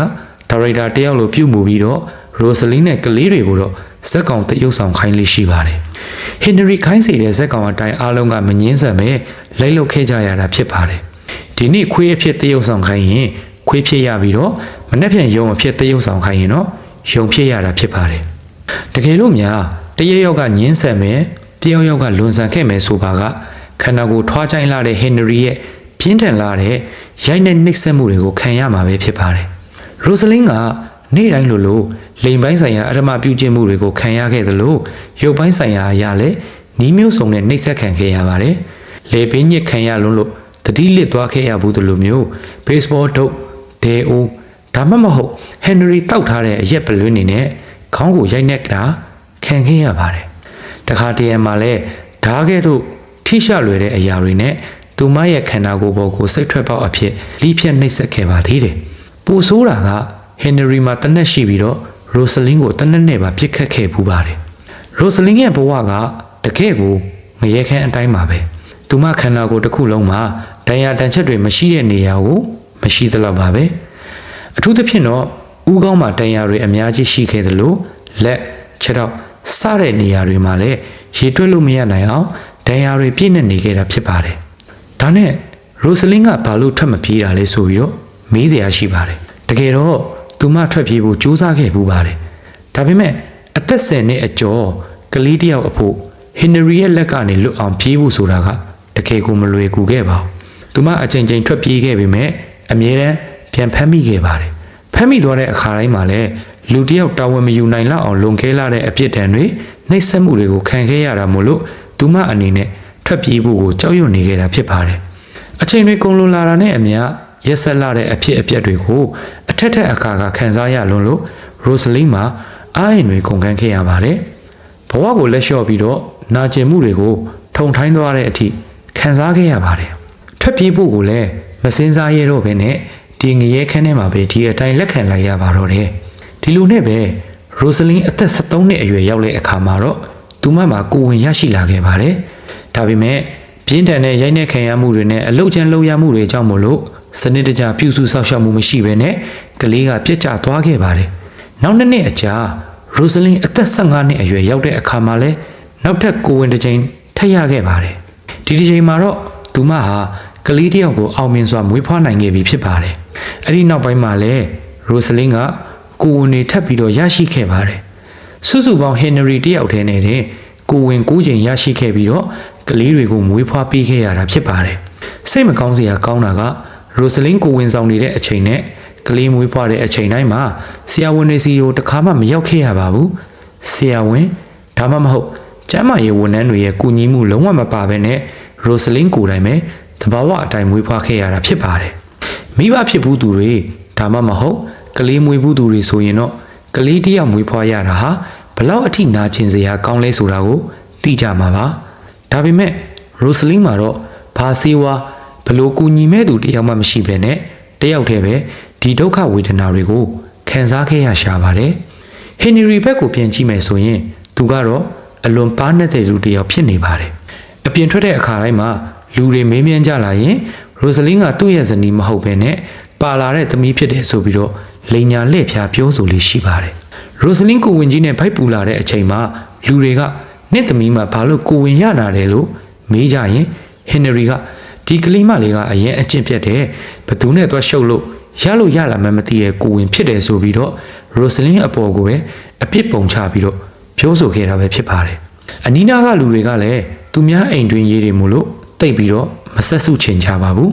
ဒါရိုက်တာတယောက်လိုပြုမှုပြီးတော့ရိုဆလင်းနဲ့ကလေးတွေကိုတော့ဇက်ကောင်တရုပ်ဆောင်ခိုင်းလေးရှိပါတယ်ဟင်နရီခိုင်းစေတဲ့ဇက်ကောင်အတိုင်းအားလုံးကမငင်းဆန်ပဲလိုက်လုပ်ခဲ့ကြရတာဖြစ်ပါတယ်ဒီနေ့ခွေးအဖြစ်တရုပ်ဆောင်ခိုင်းရင်ခွေးဖြစ်ရပြီးတော့မနေ့ပြန်ယုံအဖြစ်တရုပ်ဆောင်ခိုင်းရင်တော့ယုံဖြစ်ရတာဖြစ်ပါတယ်တကယ်လို့များတရယောက်ကငင်းဆန်မယ်တယောက်ယောက်ကလွန်ဆန်ခဲ့မယ်ဆိုပါကခန္ဓာကိုယ်ထွားချိုင်းလာတဲ့ဟင်နရီရဲ့ပြင်းထန်လာတဲ့ရိုက်နဲ့နှိပ်စက်မှုတွေကိုခံရမှာပဲဖြစ်ပါတယ်ရိုဆလင်းကနေ့တိုင်းလိုလိမ်ပိုင်းဆိုင်ရာအဓမ္မပြုကျင့်မှုတွေကိုခံရခဲ့သလိုရုပ်ပိုင်းဆိုင်ရာအရာလည်းနီးမျိုးစုံနဲ့နှိပ်စက်ခံခဲ့ရပါတယ်လေပင်းညစ်ခံရလွန်းလို့တတိလစ်သွားခဲ့ရဘူးသလိုမျိုးဘေ့စ်ဘောဒုတ်ဒဲအိုဒါမှမဟုတ်ဟင်နရီတောက်ထားတဲ့အရက်ပလွင်းနေနဲ့ခေါင်းကိုရိုက်နှက်ကတာခံခဲ့ရပါတယ်တခါတည်းမှာလည်းဓားကဲ့သို့ထိရှလွယ်တဲ့အရာတွေနဲ့သူမရဲ့ခန္ဓာကိုယ်ပေါ်ကိုစိတ်ထွက်ပေါက်အဖြစ်လိဖြတ်နှိပ်စက်ခဲ့ပါသေးတယ်ပူဆိုးတာကဟင်နရီမှာတနက်ရှိပြီးတော့ရိုဆလင်းကိုတနက်နဲ့ပါပြစ်ခတ်ခဲ့ပူပါတယ်ရိုဆလင်းရဲ့ဘဝကတကယ်ကိုငရဲခမ်းအတိုင်းပါပဲသူမခန္ဓာကိုယ်တစ်ခုလုံးမှာဒဏ်ရာတန်ချက်တွေမရှိတဲ့နေရာကိုမရှိသလောက်ပါပဲအထူးသဖြင့်တော့ဥကောင်းမှာဒဏ်ရာတွေအများကြီးရှိခဲ့သလိုလက်ခြေထောက်စတဲ့နေရာတွေမှာလည်းရေတွက်လို့မရနိုင်အောင်ဒဏ်ရာတွေပြည့်နေခဲ့တာဖြစ်ပါတယ်ဒါနဲ့ရိုဆလင်းကဘာလို့ထွက်မပြေးတာလဲဆိုပြီးတော့မေးစရာရှိပါတယ်တကယ်တော့သူမထွက်ပြေးဖို့ကြိုးစားခဲ့ပူပါတယ်ဒါပေမဲ့အသက်10နှစ်အကျော်ကလေးတယောက်အဖို့ဟင်နရီရဲ့လက်ကနေလွတ်အောင်ပြေးဖို့ဆိုတာကတကယ်ကိုမလွယ်ကူခဲ့ပါဘူးသူမအချိန်ချင်းထွက်ပြေးခဲ့ပေမဲ့အမြဲတမ်းပြန်ဖမ်းမိခဲ့ပါတယ်ဖမ်းမိသွားတဲ့အခါတိုင်းမှာလည်းလူတယောက်တာဝန်မယူနိုင်လောက်အောင်လွန်ကဲလာတဲ့အပြစ်ဒဏ်တွေနှိပ်စက်မှုတွေကိုခံခဲ့ရတာမို့လို့သူမအနေနဲ့ ထွက်ပြေးဖို့ကိုကြောက်ရွံ့နေခဲ့တာဖြစ်ပါတယ်အချိန်တွေကုန်လွန်လာတာနဲ့အမျှရက်ဆက်လာတဲ့အဖြစ်အပျက်တွေကိုအထက်ထက်အခါခခံစားရလွန်းလို့ရိုစလင်းမှာအားရင်တွေကုန်ခန်းခဲ့ရပါတယ်ဘဝကိုလက်လျှော့ပြီးတော့နာကျင်မှုတွေကိုထုံထိုင်းသွားတဲ့အထိခံစားခဲ့ရပါတယ်ထွက်ပြေးဖို့ကိုလည်းမစင်စားရတော့ဘဲနဲ့ဒီငရဲခန်းထဲမှာပဲဒီအတိုင်းလက်ခံလိုက်ရပါတော့တယ်ဒီလိုနဲ့ပဲရိုစလင်းအသက်73နှစ်အရွယ်ရောက်တဲ့အခါမှာတော့သူမမှာကိုဝင်ရရှိလာခဲ့ပါတယ်ဒါပေမဲ့ပြင်းထန်တဲ့ရိုက်နှက်ခံရမှုတွေနဲ့အလုတ်ချမ်းလှုပ်ရမှုတွေကြောင့်မို့လို့စနစ်တကျပြုစုဆောက်ရှောက်မှုမရှိဘဲနဲ့ကလေးကပြစ်ကျသွားခဲ့ပါတယ်နောက်နှစ်နှစ်အကြာရိုစလင်းအသက်15နှစ်အရွယ်ရောက်တဲ့အခါမှာလဲနောက်ထပ်ကိုဝင်တစ်ချိန်ထပ်ရခဲ့ပါတယ်ဒီတစ်ချိန်မှာတော့သူမဟာကလေးတစ်ယောက်ကိုအောင်မြင်စွာမွေးဖွားနိုင်ခဲ့ပြီဖြစ်ပါတယ်အဲ့ဒီနောက်ပိုင်းမှာလဲရိုစလင်းကကိုဝင်တွေထပ်ပြီးတော့ရရှိခဲ့ပါတယ်စုစုပေါင်းဟင်နရီတစ်ယောက်ထဲနဲ့ကိုဝင်9ချိန်ရရှိခဲ့ပြီးတော့ကလေးတွေကိုမွေးဖွားပေးခဲ့ရတာဖြစ်ပါတယ်စိတ်မကောင်းစရာကောင်းတာကရိုစလင်းကိုဝင်ဆောင်နေတဲ့အချိန်နဲ့ကလေးမွေးဖွားတဲ့အချိန်တိုင်းမှာဆရာဝန်တွေစီကိုတခါမှမရောက်ခဲ့ရပါဘူးဆရာဝန်ဒါမှမဟုတ်ကျမ်းမာရေးဝန်ထမ်းတွေရဲ့ကူညီမှုလုံးဝမပါဘဲနဲ့ရိုစလင်းကိုယ်တိုင်ပဲတဘာဝအတိုင်းမွေးဖွားခဲ့ရတာဖြစ်ပါတယ်မိဘဖြစ်ဘူးသူတွေဒါမှမဟုတ်ကလေးမွေးဘူးသူတွေဆိုရင်တော့ကလေးတစ်ယောက်မွေးဖွားရတာဟာဘလောက်အထိနာကျင်စရာကောင်းလဲဆိုတာကိုသိကြမှာပါဒါပေမဲ့ရိုစလင်းမှာတော့ဘာစီဝါဘလို့ကူညီမဲ့သူတယောက်မှမရှိဘဲနဲ့တယောက်တည်းပဲဒီဒုက္ခဝေဒနာတွေကိုခံစားခဲ့ရရှာပါတယ်ဟင်နရီဘက်ကိုပြန်ကြည့်မယ်ဆိုရင်သူကတော့အလွန်ပါးနေတဲ့လူတယောက်ဖြစ်နေပါတယ်အပြင်ထွက်တဲ့အခါတိုင်းမှာလူတွေမေးမြန်းကြလာရင်ရိုစလင်းကသူ့ရဲ့ဇနီးမဟုတ်ဘဲနဲ့ပါလာတဲ့သမီးဖြစ်တယ်ဆိုပြီးတော့လိန်ညာလှည့်ဖျားပြောဆိုလေးရှိပါတယ်ရိုစလင်းကိုဝင်ကြီးနဲ့ဖိုက်ပူလာတဲ့အချိန်မှာလူတွေကနှစ်သမီးမှဘာလို့ကိုဝင်ရတာလဲလို့မေးကြရင်ဟင်နရီကဒီကလေးမလေးကအရင်အကျင့်ပြတ်တယ်ဘသူနဲ့သွားရှုပ်လို့ရလာမှမသိတဲ့ကိုဝင်ဖြစ်တယ်ဆိုပြီးတော့ရိုစလင်းအပေါ်ကိုပဲအပြစ်ပုံချပြီးတော့ပြောဆိုခဲ့တာပဲဖြစ်ပါတယ်အနီးနားကလူတွေကလည်းသူများအိမ်တွင်ရေးတွေမို့လို့တိတ်ပြီးတော့မဆက်စုချင်ကြပါဘူး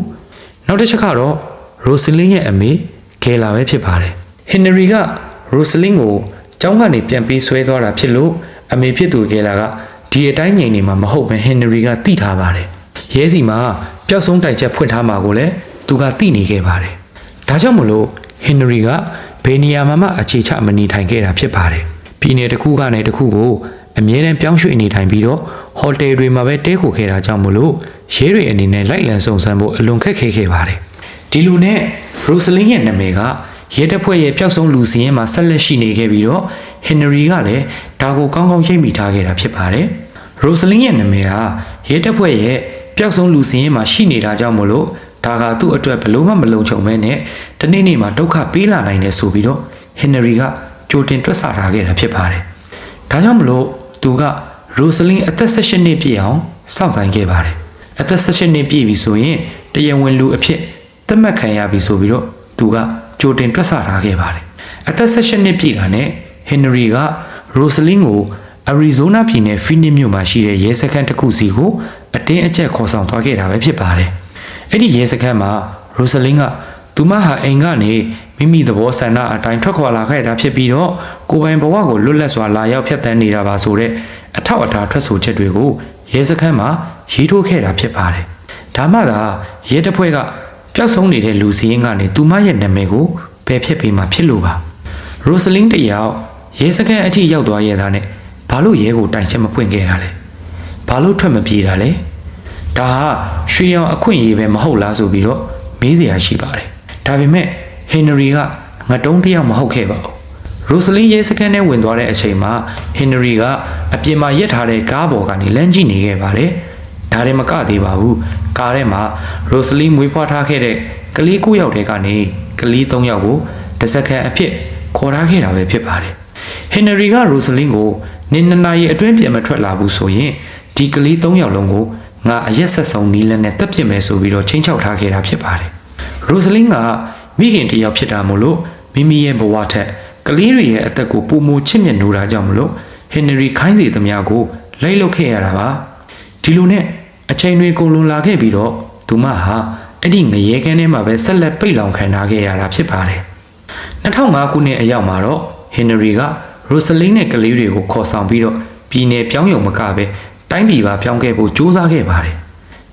နောက်တစ်ချက်ကတော့ရိုစလင်းရဲ့အမေဂဲလာပဲဖြစ်ပါတယ်ဟင်နရီကရိုစလင်းကိုကျောင်းကနေပြန်ပေးဆွဲသွားတာဖြစ်လို့အမေဖြစ်သူဂဲလာကဒီအတိုင်းငြိမ်နေမှာမဟုတ်ပဲဟင်နရီကသိထားပါတယ်ရဲစီမှာပျောက်ဆုံးတိုင်ချက်ဖွင့်ထားမှာကိုလည်းသူကသိနေခဲ့ပါတယ်ဒါကြောင့်မလို့ဟင်နရီကဘယ်နေရာမှအခြေချမနေထိုင်ခဲ့တာဖြစ်ပါတယ်ပြည်နယ်တစ်ခုကနေတစ်ခုကိုအမြဲတမ်းပြောင်းရွှေ့နေထိုင်ပြီးတော့ဟိုတယ်တွေမှာပဲတဲခိုခဲ့တာကြောင့်မလို့ရဲတွေအနေနဲ့လိုက်လံစုံစမ်းဖို့အလွန်ခက်ခဲခဲ့ပါတယ်ဒီလူနဲ့ရိုစလင်းရဲ့နာမည်ကရဲတပ်ဖွဲ့ရဲ့ပျောက်ဆုံးလူစီရင်မှာဆက်လက်ရှိနေခဲ့ပြီးတော့ဟင်နရီကလည်းဒါကိုကောင်းကောင်းရိပ်မိထားခဲ့တာဖြစ်ပါတယ်ရိုစလင်းရဲ့နာမည်ဟာရဲတပ်ဖွဲ့ရဲ့ပျောက်ဆုံးလူစီရင်မှာရှိနေတာကြောင့်မလို့ဒါကသူ့အတွက်ဘလို့မှမလုံခြုံမဲနဲ့တနေ့နေ့မှာဒုက္ခပေးလာနိုင်တယ်ဆိုပြီးတော့ဟင်နရီကကြိုတင်တွက်ဆထားခဲ့တာဖြစ်ပါတယ်ဒါကြောင့်မလို့သူကရိုစလင်းအသက်18နှစ်ပြည့်အောင်စောင့်ဆိုင်ခဲ့ပါတယ်အသက်18နှစ်ပြည့်ပြီဆိုရင်တရားဝင်လူအဖြစ်သတ်မှတ်ခံရပြီဆိုပြီးတော့သူကကြိုတင်တွက်ဆထားခဲ့ပါတယ်အသက်18နှစ်ပြည့်တာနဲ့ဟင်နရီကရိုစလင်းကိုအရီဇိုနာပြည်နယ်ဖီနစ်မြို့မှာရှိတဲ့ရဲစခန်းတစ်ခုစီကိုအတင်းအကျပ်ခေါ်ဆောင်သွားခဲ့တာပဲဖြစ်ပါတယ်အဲ့ဒီရဲစခန်းမှာရိုစလင်းကသူမဟာအိမ်ကနေမိမိသဘောဆန္ဒအတိုင်းထွက်ခွာလာခဲ့တာဖြစ်ပြီးတော့ကိုယ်ပိုင်ဘဝကိုလွတ်လပ်စွာလာရောက်ဖြတ်သန်းနေတာပါဆိုတဲ့အထောက်အထားထွက်ဆိုချက်တွေကိုရဲစခန်းမှာရေးထိုးခဲ့တာဖြစ်ပါတယ်ဒါမှသာရဲတပ်ဖွဲ့ကပျောက်ဆုံးနေတဲ့လူစီရင်ကနေသူမရဲ့နာမည်ကိုပယ်ဖျက်ပေးမှဖြစ်လို့ပါရိုစလင်းတယောက်ရဲစခန်းအထိရောက်သွားရတာနဲ့ဘာလို့ရဲကိုတိုင်ချက်မဖွင့်ခဲ့တာလဲဘာလို့ထွက်မပြေးတာလဲဒါဟာရွှေရောင်အခွင့်အရေးပဲမဟုတ်လားဆိုပြီးတော့မေးစရာရှိပါတယ်ဒါပေမဲ့ဟင်နရီကငတုံးတယောက်မဟုတ်ခဲ့ပါဘူးရိုစလင်းရဲစခန်းထဲဝင်သွားတဲ့အချိန်မှာဟင်နရီကအပြင်မှာရက်ထားတဲ့ကားပေါ်ကနေလမ်းကြည့်နေခဲ့ပါတယ်ဒါလည်းမကသေးပါဘူးကားထဲမှာရိုစလင်းမွေးဖွားထားခဲ့တဲ့ကလေး9ယောက်ထဲကနေကလေး3ယောက်ကိုတစ်စက္ကန့်အဖြစ်ခေါ်ထားခဲ့တာပဲဖြစ်ပါတယ်ဟင်နရီကရိုစလင်းကိုနေ2နာရီအတွင်းပြန်မထွက်လာဘူးဆိုရင်ဒီကလေး3ယောက်လုံးကိုငါအရက်ဆက်ဆုံးနီးလက်နဲ့တပ်ပစ်မယ်ဆိုပြီးတော့ချင်းချောက်ထားခဲ့တာဖြစ်ပါတယ်ရိုစလင်းကမိခင်တယောက်ဖြစ်တာမို့လို့မိမိရဲ့ဘဝထက်ကလေးတွေရဲ့အသက်ကိုပုံမချစ်မြတ်နိုးတာကြောင့်မလို့ဟင်နရီခိုင်းစီသမျှကိုလိုက်လုခဲ့ရတာပါဒီလိုနဲ့အချိန်တွေကုန်လွန်လာခဲ့ပြီးတော့သူမဟာအဲ့ဒီငရဲခန်းထဲမှာပဲဆက်လက်ပိတ်လောင်ခံထားခဲ့ရတာဖြစ်ပါတယ်2005ခုနှစ်အရောက်မှာတော့ဟင်နရီကရိုစလင်းနဲ့ကလေးတွေကိုခေါ်ဆောင်ပြီးတော့ပြည်နယ်ပြောင်းရုံမကပဲ တိုင်းပြည်ပါပြောင်းခဲ့ဖို့ကြိုးစားခဲ့ပါတယ်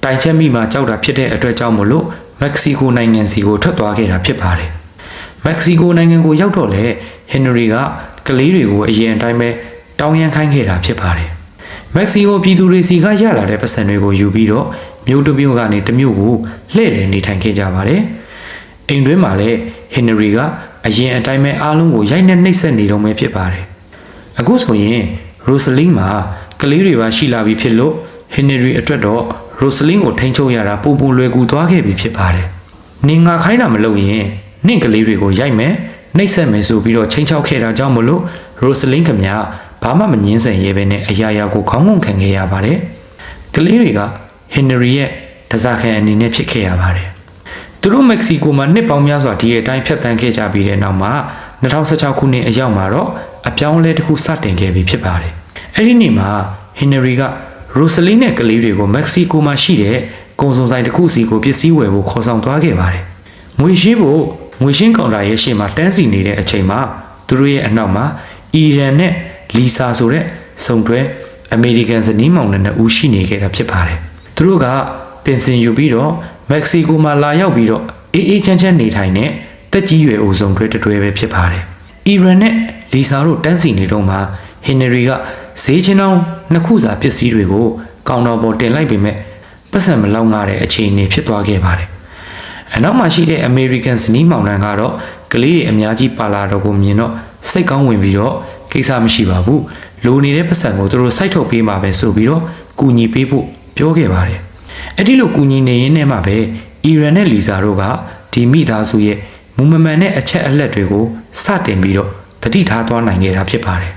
တိုင်ချက်မိမှာကြောက်တာဖြစ်တဲ့အတွက်ကြောင့်မလို့မက္ကဆီကိုနိုင်ငံစီကိုထွက်သွားခဲ့တာဖြစ်ပါတယ်မက္ကဆီကိုနိုင်ငံကိုရောက်တော့လေဟင်နရီကကလေးတွေကိုအရင်အတိုင်းပဲတောင်းရန်ခိုင်းခဲ့တာဖြစ်ပါတယ်မက္ကဆီကိုပြည်သူတွေစီကရလာတဲ့ပတ်စံတွေကိုယူပြီးတော့မြို့တစ်မြို့ကနေတစ်မြို့ကိုလှည့်လည်နေထိုင်ခဲ့ကြပါတယ်အိမ်တွင်းမှာလည်းဟင်နရီကအရင်အတိုင်းပဲအားလုံးကိုရိုက်နှက်နှိပ်စက်နေတော့မှဖြစ်ပါတယ်အခုဆိုရင်ရိုဆလင်းမှာကလေးတွေပါရှိလာပြီဖြစ်လို့ဟင်နရီအတွက်တော့ရိုဆလင်းကိုထိန်းချုပ်ရတာပိုပိုလွယ်ကူသွားခဲ့ပြီဖြစ်ပါတယ်နင်ငါခိုင်းတာမလုပ်ရင်နင့်ကလေးတွေကိုရိုက်မယ်နှိပ်စက်မယ်ဆိုပြီးတော့ချိန်ချောက်ခဲ့တာကြောင့်မလို့ရိုဆလင်းခင်ဗျာဘာမှမငင်းဆန်ရဲပဲနဲ့အရာရာကိုခေါင်းငုံခံခဲ့ရပါတယ်ကလေးတွေကဟင်နရီရဲ့တစားခံအနေနဲ့ဖြစ်ခဲ့ရပါတယ်သူတို့မက္ကဆီကိုမှာနှစ်ပေါင်းများစွာဒီအတိုင်းဖြတ်တန်းခဲ့ကြပြီးတဲ့နောက်မှာ2016ခုနှစ်အရောက်မှာတော့အပြောင်းအလဲတစ်ခုစတင်ခဲ့ပြီဖြစ်ပါတယ်အဲ့ဒီနေ့မှာဟင်နရီကရိုဆလင်းနဲ့ကလေးတွေကိုမက္ကဆီကိုမှာရှိတဲ့ကုန်စုံဆိုင်တစ်ခုစီကိုပစ္စည်းဝယ်ဖို့ခေါ်ဆောင်သွားခဲ့ပါတယ်ငွေရှင်းဖို့ငွေရှင်းကောင်တာရဲ့ရှေ့မှာတန်းစီနေတဲ့အချိန်မှာသူတို့ရဲ့အနောက်မှာအီရန်နဲ့လီဆာဆိုတဲ့စုံတွဲအမေရိကန်ဇနီးမောင်နှံနှစ်ဦးရှိနေခဲ့တာဖြစ်ပါတယ်သူတို့ကပင်စင်ယူပြီးတော့မက္ကဆီကိုမှာလာရောက်ပြီးတော့အေးချမ်းနေထိုင်တဲ့တက်ကြီးရွယ်အိုစုံတွဲတွဲပဲဖြစ်ပါတယ်အီရန်နဲ့လီဆာတို့တန်းစီနေတော့မှဟင်နရီကဈေးချင်းအောင်နှစ်ခုစာပစ္စည်းတွေကိုကောင်တော်ပေါ်တင်လိုက်ပေမဲ့ပတ်စံမလောက်ငါတဲ့အခြေအနေဖြစ်သွားခဲ့ပါတယ်အနောက်မှာရှိတဲ့အမေရိကန်ဇနီးမောင်နှံကတော့ကလေးတွေအများကြီးပါလာတော့ကိုမြင်တော့စိတ်ကောင်းဝင်ပြီးတော့ကိစ္စမရှိပါဘူးလိုနေတဲ့ပတ်စံကိုသူတို့စိုက်ထုတ်ပေးမှာပဲဆိုပြီးတော့ကူညီပေးဖို့ပြောခဲ့ပါတယ်အဲ့ဒီလိုကူညီနေရင်းနဲ့မှပဲအီရန်နဲ့လီဆာတို့ကဒီမိသားစုရဲ့မူမမှန်တဲ့အချက်အလက်တွေကိုစတင်ပြီးတော့တတိထားသွားနိုင်ခဲ့တာဖြစ်ပါတယ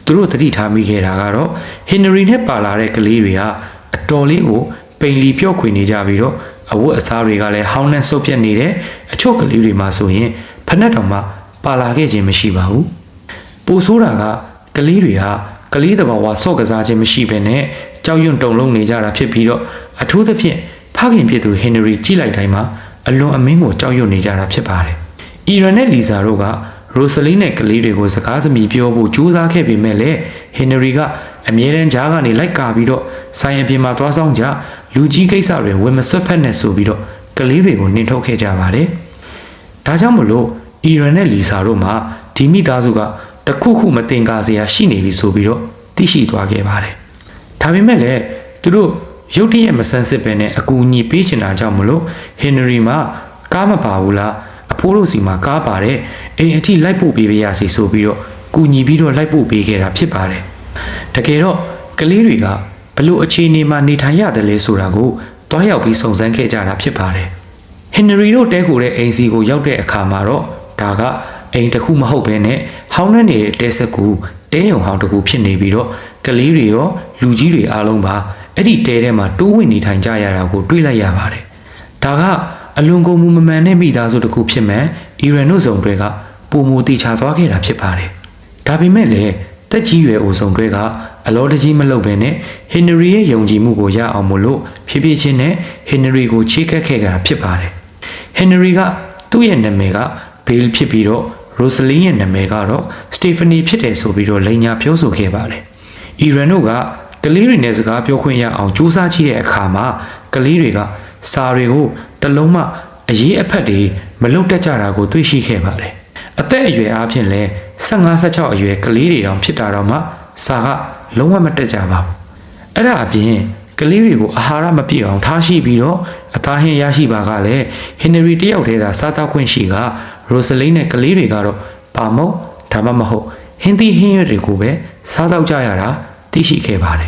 ်သူတို့တတိထားမိခဲ့တာကတော့ဟင်နရီနဲ့ပါလာတဲ့ကလေးတွေကအတော်လေးကိုပိန်လီပြော့ခွေနေကြပြီးတော့အဝတ်အစားတွေကလည်းဟောင်းနှံဆုပ်ပြတ်နေတဲ့အချို့ကလေးတွေမှာဆိုရင်ဖက်နှက်တော်မှပါလာခဲ့ခြင်းမရှိပါဘူးပိုဆိုးတာကကလေးတွေကကလေးတဘာဝဆော့ကစားခြင်းမရှိဘဲနဲ့ကြောက်ရွံ့တုန်လှုပ်နေကြတာဖြစ်ပြီးတော့အထူးသဖြင့်ဖခင်ဖြစ်သူဟင်နရီကြည့်လိုက်တိုင်းမှာအလွန်အမင်းကိုကြောက်ရွံ့နေကြတာဖြစ်ပါတယ်အီရန်နဲ့လီဆာတို့ကရိုဆလင်းနဲ့ကလေးတွေကိုစကားစမြည်ပြောဖို့ကြိုးစားခဲ့ပေမဲ့လည်းဟင်နရီကအမြဲတမ်းကြားကနေလိုက်ကာပြီးတော့ဆိုင်အပြင်မှာသွားဆောင်ကြလူကြီးကိစ္စတွေဝင်မဆွတ်ဖက်နဲ့ဆိုပြီးတော့ကလေးတွေကိုနှင်ထုတ်ခဲ့ကြပါတယ်ဒါကြောင့်မလို့အီရန်နဲ့လီဆာတို့မှာဒီမိသားစုကတခုခုမတင်ကားစရာရှိနေပြီဆိုပြီးတော့သိရှိသွားခဲ့ပါတယ်ဒါပေမဲ့လည်းသူတို့ရုတ်တရက်မဆန်းစစ်ပဲနဲ့အကူအညီပေးချင်တာကြောင့်မလို့ဟင်နရီမှာကားမပါဘူးလားအဖိုးတို့စီမှာကားပါတယ်အိမ်အထိလိုက်ပို့ပေးရစီဆိုပြီးတော့ကူညီပြီးတော့လိုက်ပို့ပေးခဲ့တာဖြစ်ပါတယ်တကယ်တော့ကလေးတွေကဘလို့အခြေအနေမှာနေထိုင်ရတယ်လဲဆိုတာကိုတွားရောက်ပြီးစုံစမ်းခဲ့ကြတာဖြစ်ပါတယ်ဟင်နရီတို့တဲခိုတဲ့အိမ်စီကိုရောက်တဲ့အခါမှာတော့ဒါကအိမ်တစ်ခုမဟုတ်ဘဲနဲ့ဟောင်းနှံနေတဲ့တဲဆက်ကူတဲရုံဟောင်းတစ်ခုဖြစ်နေပြီးတော့ကလေးတွေရောလူကြီးတွေအားလုံးပါအဲ့ဒီတဲထဲမှာတိုးဝင်နေထိုင်ကြရတာကိုတွေ့လိုက်ရပါတယ်ဒါကအလွန်ကုန်မှုမမှန်တဲ့မိသားစုတစ်ခုဖြစ်မှန်အီရန်တို့စုံတွေကပုံမူတီချသွားခဲ့တာဖြစ်ပါတယ်ဒါပေမဲ့လည်းတက်ကြီးရွယ်အိုစုံတွေကအလောတကြီးမလုပ်ဘဲနဲ့ဟင်နရီရဲ့ယုံကြည်မှုကိုရအောင်မလို့ဖြည်းဖြည်းချင်းနဲ့ဟင်နရီကိုချေးကပ်ခဲ့တာဖြစ်ပါတယ်ဟင်နရီကသူ့ရဲ့နာမည်ကဘေးလ်ဖြစ်ပြီးတော့ရိုဆလင်းရဲ့နာမည်ကတော့စတေဖနီဖြစ်တယ်ဆိုပြီးတော့လိန်ညာပြောဆိုခဲ့ပါတယ်အီရန်တို့ကကလေးတွေနဲ့စကားပြောခွင့်ရအောင်ကြိုးစားကြည့်တဲ့အခါမှာကလေးတွေကစာတွေကိုတလုံးမှအရေးအဖက်တွေမလုတ်တက်ကြတာကိုတွေ့ရှိခဲ့ပါတယ်အသက်အရွယ်အားဖြင့်လည်း15-16အရွယ်ကလေးတွေတောင်ဖြစ်တာတော့မှစာကလုံးဝမတက်ကြပါဘူးအဲ့ဒါအပြင်ကလေးတွေကိုအာဟာရမပြည့်အောင်ထားရှိပြီးတော့အသားဟင်းရရှိပါကလည်းဟင်နရီတယောက်တည်းသာစားတောက်ခွင့်ရှိကရိုဆလင်းနဲ့ကလေးတွေကတော့ဘာမဟုတ်ဒါမှမဟုတ်ဟင်းသီးဟင်းရွက်တွေကိုပဲစားတောက်ကြရတာသိရှိခဲ့ပါတယ်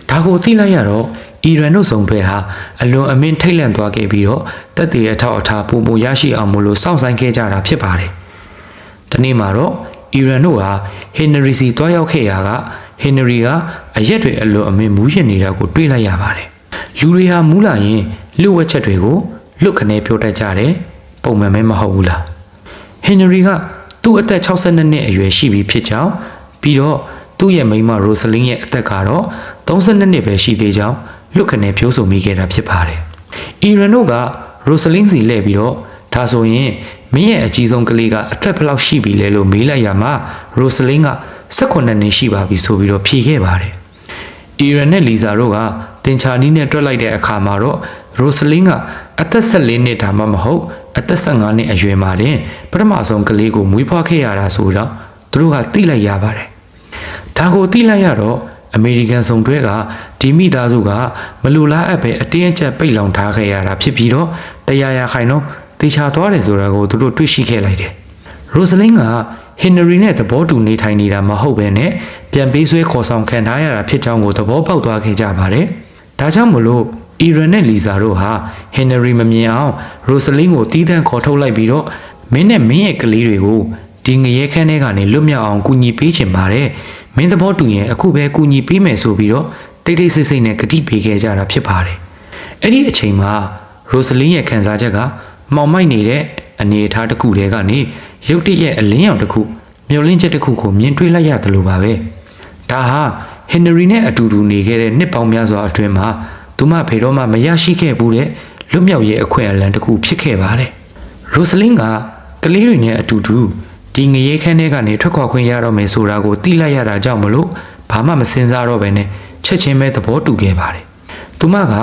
ဒါကိုသိလိုက်ရတော့အီရန်တို့စုံတွေဟာအလွန်အမင်းထိတ်လန့်သွားခဲ့ပြီးတော့တပ်တွေအထောက်အထားပုံမရရှိအောင်မလို့စောင့်ဆိုင်ခဲ့ကြတာဖြစ်ပါတယ်ဒီနေ့မှာတော့အီရန်တို့ဟာဟင်နရီစီတွားရောက်ခဲ့ရာကဟင်နရီကအရက်တွေအလွန်အမင်းမူးယစ်နေတာကိုတွေ့လိုက်ရပါတယ်လူတွေဟာမူးလာရင်လွတ်ဝက်ချက်တွေကိုလွတ်ခနဲပြောတတ်ကြတယ်ပုံမှန်မဲမဟုတ်ဘူးလားဟင်နရီကသူ့အသက်62နှစ်အရွယ်ရှိပြီဖြစ်ကြောင်းပြီးတော့သူ့ရဲ့မိန်းမရိုဆလင်းရဲ့အသက်ကတော့32နှစ်ပဲရှိသေးကြောင်းလွတ်ခနဲပြောဆိုမိခဲ့တာဖြစ်ပါတယ်အီရန်တို့ကရိုဆလင်းစီလှည့်ပြီးတော့ဒါဆိုရင်မင်းရဲ့အကြီးဆုံးကလေးကအသက်ဘယ်လောက်ရှိပြီလဲလို့မေးလိုက်ရမှာရိုဆလင်းက18နှစ်ရှိပါပြီဆိုပြီးတော့ဖြေခဲ့ပါတယ် အီရန်နဲ့လီဇာတို့ကတင်ချာနီးနဲ့တွက်လိုက်တဲ့အခါမှာတော့ရိုစလင်းကအသက်14နှစ်ဒါမှမဟုတ်အသက်15နှစ်အရွယ်မှာတင်ပထမဆုံးကလေးကိုမွေးဖွားခဲ့ရတာဆိုတော့သူတို့ကသိလိုက်ရပါတယ်ဒါကိုသိလိုက်ရတော့အမေရိကန်စုံတွဲကဒီမိသားစုကမလူလားအပ်ပဲအတင်းအကျပ်ပိတ်လောင်ထားခဲ့ရတာဖြစ်ပြီးတော့တရားရခိုင်တော့တေချာသွားတယ်ဆိုတာကိုသူတို့တွေ့ရှိခဲ့လိုက်တယ်ရိုစလင်းကဟင်နရီနဲ့သဘောတူနေထိုင်နေတာမဟုတ်ပဲနဲ့ပြန်ပေးဆွဲခေါ်ဆောင်ခံထားရတာဖြစ်ကြောင်းကိုသဘောပေါက်သွားခဲ့ကြပါတယ်ဒါကြောင့်မလို့အီရန်နဲ့လီဇာတို့ဟာဟင်နရီမမြင်အောင်ရိုစလင်းကိုတီးတန့်ခေါ်ထုတ်လိုက်ပြီးတော့မင်းနဲ့မင်းရဲ့ကလေးတွေကိုဒီငရဲခန်းထဲကနေလွတ်မြောက်အောင်ကူညီပေးချင်ပါတယ်မင်းသဘောတူရင်အခုပဲကူညီပေးမယ်ဆိုပြီးတော့တိတ်တိတ်ဆိတ်ဆိတ်နဲ့ကတိပေးခဲ့ကြတာဖြစ်ပါတယ်အဲ့ဒီအချိန်မှာရိုစလင်းရဲ့ခံစားချက်ကမှောင်မိုက်နေတဲ့အနေအထားတစ်ခုတည်းကနေရုတ်တရက်အလင်းရောင်တစ်ခုမြုပ်လင်းချက်တစ်ခုကိုမြင်တွေ့လိုက်ရတယ်လို့ပါပဲဒါဟာဟင်နရီနဲ့အတူတူနေခဲ့တဲ့နှစ်ပေါင်းများစွာအတွင်းမှာသူမဖေတော့မှမရရှိခဲ့ဘူးတဲ့လွတ်မြောက်ရေးအခွင့်အလမ်းတစ်ခုဖြစ်ခဲ့ပါတယ်ရိုစလင်းကကလေးတွေနဲ့အတူတူဒီငရဲခန်းထဲကနေထွက်ခွာခွင့်ရတော့မယ်ဆိုတာကိုသိလိုက်ရတာကြောင့်မလို့ဘာမှမစင်စားတော့ဘဲနဲ့ချက်ချင်းပဲသဘောတူခဲ့ပါတယ်သူမက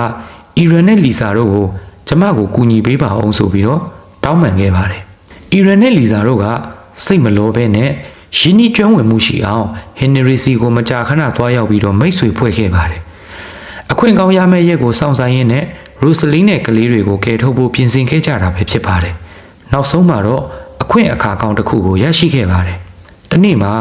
အီရန်နဲ့လီဇာတို့ကိုကျမကိုကူညီပေးပါအောင်ဆိုပြီးတော့တောင်းပန်ခဲ့ပါတယ်အီရန်နဲ့လီဇာတို့ကစိတ်မလောဘဲနဲ့ရင်းနှီးကျွမ်းဝင်မှုရှိအောင်ဟင်နရီစီကိုမကြာခဏသွားရောက်ပြီးတော့မိတ်ဆွေဖွဲ့ခဲ့ပါတယ်အခွင့်ကောင်းရမယ့်ရက်ကိုစောင့်ဆိုင်းရင်းနဲ့ရိုစလင်းနဲ့ကလေးတွေကိုကယ်ထုတ်ဖို့ပြင်ဆင်ခဲ့ကြတာပဲဖြစ်ပါတယ်နောက်ဆုံးမှာတော့အခွင့်အခါကောင်းတစ်ခုကိုရရှိခဲ့ပါတယ်။ဒီနေ့မှာ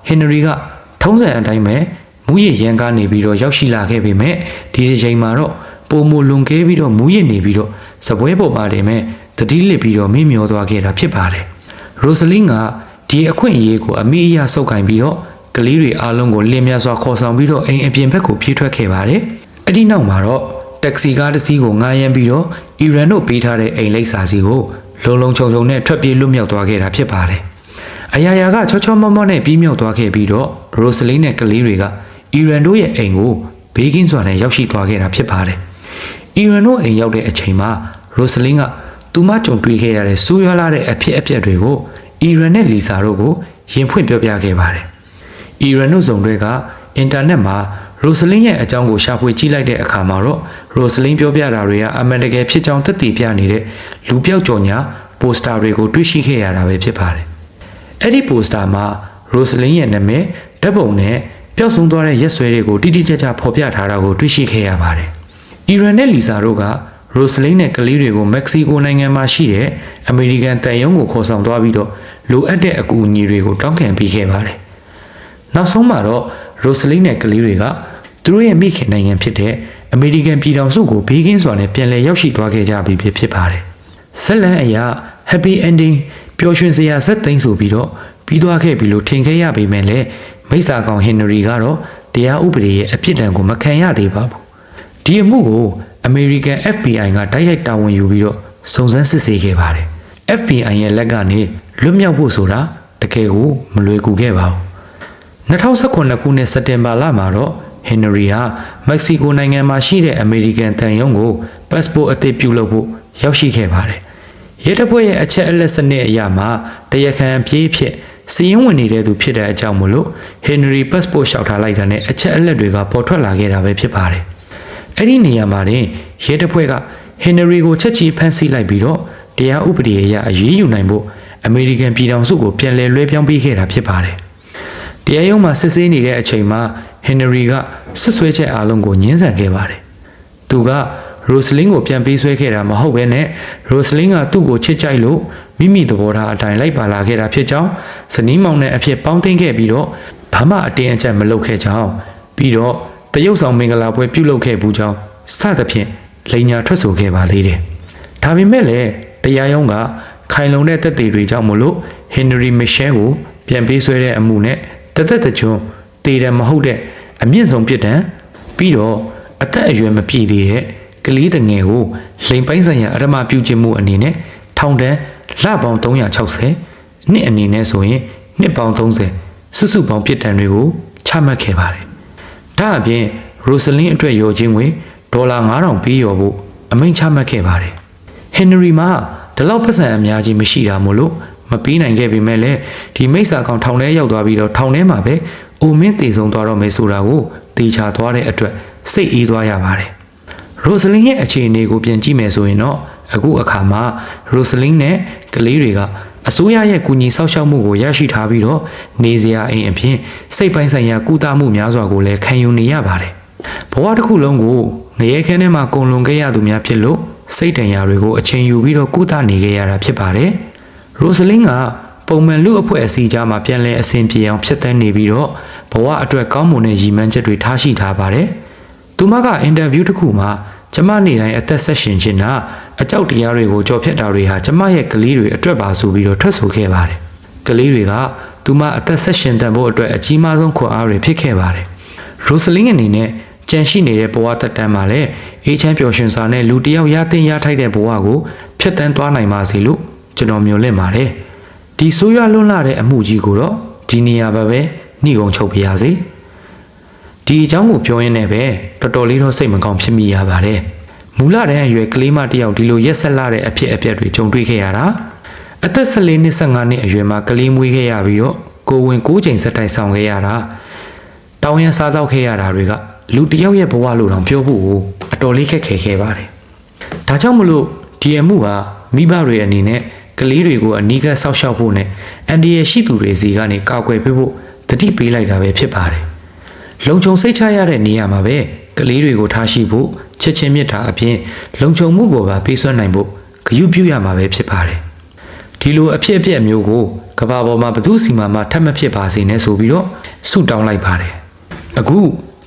ဟင်နရီကထုံးစံအတိုင်းပဲမူးယစ်ရန်ကားနေပြီးတော့ရောက်ရှိလာခဲ့ပေမဲ့ဒီတစ်ချိန်မှာတော့ပုံမလွန်ကဲပြီးတော့မူးယစ်နေပြီးတော့စပွဲပေါ်မှာတင်မဲ့တတိလစ်ပြီးတော့မေ့မျောသွားခဲ့တာဖြစ်ပါတယ်။ရိုစလင်းကဒီအခွင့်အရေးကိုအမိအယဆုပ်ကင်ပြီးတော့ကလေးတွေအားလုံးကိုလင်းမြစွာခေါ်ဆောင်ပြီးတော့အိမ်အပြင်ဘက်ကိုပြေးထွက်ခဲ့ပါတယ်။အဲ့ဒီနောက်မှာတော့တက္ကစီကားတစ်စီးကိုငှားရမ်းပြီးတော့အီရန်တို့ပေးထားတဲ့အိမ်လိပ်စာစီကိုလုံလုံခြုံခြုံနဲ့ထွက်ပြေးလွတ်မြောက်သွားခဲ့တာဖြစ်ပါတယ်။အရာရာကချောချောမောမောနဲ့ပြီးမြောက်သွားခဲ့ပြီးတော့ရိုစလင်းနဲ့ကလေးတွေကအီရန်တို့ရဲ့အိမ်ကိုဘေးကင်းစွာနဲ့ရောက်ရှိသွားခဲ့တာဖြစ်ပါတယ်။အီရန်တို့အိမ်ရောက်တဲ့အချိန်မှာရိုစလင်းကသူမကြုံတွေ့ခဲ့ရတဲ့စူးရွားလာတဲ့အဖြစ်အပျက်တွေကိုအီရန်နဲ့လီဇာတို့ကိုရင်ဖွင့်ပြောပြခဲ့ပါတယ်။အီရန်တို့စုံတွေကအင်တာနက်မှာရိုစလင်းရဲ့အကြောင်းကိုရှာဖွေကြည့်လိုက်တဲ့အခါမှာတော့ရိုစလင်းပြောပြတာတွေကအမှန်တကယ်ဖြစ်ကြောင်းသက်သေပြနေတဲ့လူပြောက်ကြော်ညာပိုစတာတွေကိုတွေ့ရှိခဲ့ရတာပဲဖြစ်ပါတယ်။အဲ့ဒီပိုစတာမှာရိုစလင်းရဲ့နာမည်ဓာတ်ပုံနဲ့ပျောက်ဆုံးသွားတဲ့ရက်စွဲတွေကိုတိတိကျကျဖော်ပြထားတာကိုတွေ့ရှိခဲ့ရပါတယ်။အီရန်နဲ့လီဇာတို့ကရိုစလင်းနဲ့ကလေးတွေကိုမက္ကဆီကိုနိုင်ငံမှာရှိတဲ့အမေရိကန်တန်ယုံကိုခေါ်ဆောင်သွားပြီးတော့လိုအပ်တဲ့အကူအညီတွေကိုတောင်းခံပေးခဲ့ပါတယ်။နောက်ဆုံးမှာတော့ရိုစလင်းနဲ့ကလေးတွေကသူတို့ရဲ့မိခင်နိုင်ငံဖြစ်တဲ့အမေရိကန်ပြည်ထောင်စုကိုဘေးကင်းစွာနဲ့ပြန်လည်ရောက်ရှိသွားခဲ့ကြပြီဖြစ်ပါတယ်။ဇက်လန်အရာ happy ending ပျော်ရွှင်စရာဇက်သိမ်းဆိုပြီးတော့ပြီးသွားခဲ့ပြီလို့ထင်ခဲ့ရပေမဲ့လည်းမိစ္ဆာကောင်ဟင်နရီကတော့တရားဥပဒေရဲ့အပြစ်ဒဏ်ကိုမခံရသေးပါဘူး။ဒီအမှုကိုအမေရိကန် FBI ကတိုက်ရိုက်တာဝန်ယူပြီးတော့စုံစမ်းစစ်ဆေးခဲ့ပါတယ်။ FBI ရဲ့လက်ကနေလွတ်မြောက်ဖို့ဆိုတာတကယ်ကိုမလွယ်ကူခဲ့ပါဘူး။2019ခုနှစ်စက်တင်ဘာလမှာတော့ဟင်နရီဟာမက္ကဆီကိုနိုင်ငံမှာရှိတဲ့အမေရိကန်တန်ယုံကိုပတ်စပို့အသစ်ပြုလုပ်ဖို့ရောက်ရှိခဲ့ပါတယ်။ရဲတပ်ဖွဲ့ရဲ့အချက်အလက်စနစ်အရမှာတရားခံပြေးဖြစ်စီးရင်ဝင်နေတဲ့သူဖြစ်တဲ့အကြောင်းမို့လို့ဟင်နရီပတ်စပို့လျှောက်ထားလိုက်တာနဲ့အချက်အလက်တွေကပေါ်ထွက်လာခဲ့တာပဲဖြစ်ပါတယ်။အဲ့ဒီနေရာမှာတင်ရဲတပ်ဖွဲ့ကဟင်နရီကိုချက်ချီဖမ်းဆီးလိုက်ပြီးတော့တရားဥပဒေအရအရေးယူနိုင်ဖို့အမေရိကန်ပြည်ထောင်စုကိုပြန်လည်လွှဲပြောင်းပေးခဲ့တာဖြစ်ပါတယ်။တရားရုံးမှာစစ်ဆေးနေတဲ့အချိန်မှာဟင်နရီကဆွဆွဲချက်အားလုံးကိုညှင်းဆန်ခဲ့ပါတယ်။သူကရိုစလင်းကိုပြန်ပေးဆွဲခဲ့တာမဟုတ်ဘဲနဲ့ရိုစလင်းကသူ့ကိုချစ်ကြိုက်လို့မိမိသဘောထားအတိုင်းလိုက်ပါလာခဲ့တာဖြစ်ကြောင်းဇနီးမောင်နဲ့အဖြစ်ပေါင်းသိမ်းခဲ့ပြီးတော့ဘာမှအတင်းအကျပ်မလုပ်ခဲ့ကြောင်းပြီးတော့တရုတ်ဆောင်မင်္ဂလာပွဲပြုလုပ်ခဲ့ဘူးကြောင်းစသဖြင့်လိန်ညာထွက်ဆိုခဲ့ပါသေးတယ်။ဒါပေမဲ့လည်းတရားရုံးကခိုင်လုံတဲ့သက်သေတွေကြောင့်မလို့ဟင်နရီမီရှဲကိုပြန်ပေးဆွဲတဲ့အမှုနဲ့တသက်တကြွတည်တယ်မဟုတ်တဲ့အမြင့်ဆုံးပြစ်ဒဏ်ပြီးတော့အသက်အရွယ်မပြည့်သေးတဲ့ကလေးတငယ်ကိုလိန်ပိုင်းဆိုင်ရာအရမပြုခြင်းမှုအနေနဲ့ထောင်ဒဏ်လပေါင်း360နှစ်အနေနဲ့ဆိုရင်နှစ်ပေါင်း30စုစုပေါင်းပြစ်ဒဏ်တွေကိုချမှတ်ခဲ့ပါတယ်။ဒါအပြင်ရိုစလင်းအတွက်ရောချင်းငွေဒေါ်လာ9000ပေးရောဖို့အမိန့်ချမှတ်ခဲ့ပါတယ်။ဟင်နရီမှာဒီလောက်ပတ်စံအများကြီးမရှိတာမို့လို့မပေးနိုင်ခဲ့ပေမဲ့လည်းဒီမိစ္ဆာကောင်ထောင်ထဲရောက်သွားပြီးတော့ထောင်ထဲမှာပဲအိုမင်းတည်ဆုံသွားတော့မယ်ဆိုတာကိုတ တေချာသွားတဲ့အတွက်စိတ်အေးသွားရပါတယ်ရိုစလင်းရဲ့အခြေအနေကိုပြန်ကြည့်မယ်ဆိုရင်တော့အခုအခါမှာရိုစလင်းနဲ့ကလေးတွေကအစိုးရရဲ့ကူညီဆောက်ရှောက်မှုကိုရရှိထားပြီးတော့နေစရာအိမ်အပြင်စိတ်ပိုင်းဆိုင်ရာကုသမှုများစွာကိုလည်းခံယူနေရပါတယ်ဘဝတစ်ခုလုံးကိုငရဲခဲထဲမှာကုန်လွန်ခဲ့ရသူများဖြစ်လို့စိတ်တန်ရာတွေကိုအချိန်ယူပြီးတော့ကုသနေခဲ့ရတာဖြစ်ပါတယ်ရိုစလင်းကပုံမှန်လူအဖွဲ့အစည်းကြားမှာပြန်လည်အဆင်ပြေအောင်ဖြစ်တဲ့နေပြီးတော့ဘဝအတွက်ကောင်းမွန်တဲ့ရည်မှန်းချက်တွေထားရှိထားပါတယ်သူမကအင်တာဗျူးတစ်ခုမှာကျမနေတိုင်းအသက်ဆက်ရှင်ခြင်းနာအကြောက်တရားတွေကိုကြော်ဖြတ်တာတွေဟာကျမရဲ့ကလေးတွေအတွက်ပါဆိုပြီးတော့ထွက်ဆိုခဲ့ပါတယ်ကလေးတွေကသူမအသက်ဆက်ရှင်တန်ဖို့အတွက်အကြီးမားဆုံးခွန်အားတွေဖြစ်ခဲ့ပါတယ်ရိုစလင်းအနေနဲ့ကြံရှိနေတဲ့ဘဝတက်တန်းမှာလည်းအေးချမ်းပျော်ရွှင်စွာနဲ့လူတစ်ယောက်ရတင်ရထိုက်တဲ့ဘဝကိုဖျက်ဆီးသွားနိုင်ပါစေလို့ကျွန်တော်မျှော်လင့်ပါတယ်ဒီဆိုးရွားလွန်းလာတဲ့အမှုကြီးကိုတော့ဒီနေရာပဲနှိကုံချုပ်ပြရစေဒီအကြောင်းကိုပြောရင်းနဲ့ပဲတော်တော်လေးတော့စိတ်မကောင်းဖြစ်မိရပါတယ်မူလတန်းအရွယ်ကလေးမတစ်ယောက်ဒီလိုရက်ဆက်လာတဲ့အဖြစ်အပျက်တွေကြုံတွေ့ခဲ့ရတာအသက်14နှစ်15နှစ်အရွယ်မှာကလေးမွေးခဲ့ရပြီးတော့ကိုဝင်9ချိန်ဆက်တိုက်ဆောင်ခဲ့ရတာတောင်းရန်စားတော့ခဲ့ရတာတွေကလူတစ်ယောက်ရဲ့ဘဝလို့တောင်ပြောဖို့အတော်လေးခက်ခဲခဲ့ပါတယ်ဒါကြောင့်မလို့ဒီအမှုဟာမိဘတွေအနေနဲ့ကလေးတွေကိုအနီးကပ်ဆောက်ရှောက်ဖို့နဲ့အန်ဒီရဲ့ရှိသူတွေစီကနေကာကွယ်ပေးဖို့တတိပေးလိုက်တာပဲဖြစ်ပါတယ်လုံခြုံစိတ်ချရတဲ့နေရာမှာပဲကလေးတွေကိုထားရှိဖို့ချစ်ချင်းမြတ်တာအပြင်လုံခြုံမှုကိုပါပေးစွမ်းနိုင်ဖို့ဂရုပြုရမှာပဲဖြစ်ပါတယ်ဒီလိုအဖြစ်အပျက်မျိုးကိုကဘာပေါ်မှာဘသူစီမှာထပ်မဖြစ်ပါစေနဲ့ဆိုပြီးတော့ဆုတောင်းလိုက်ပါတယ်အခု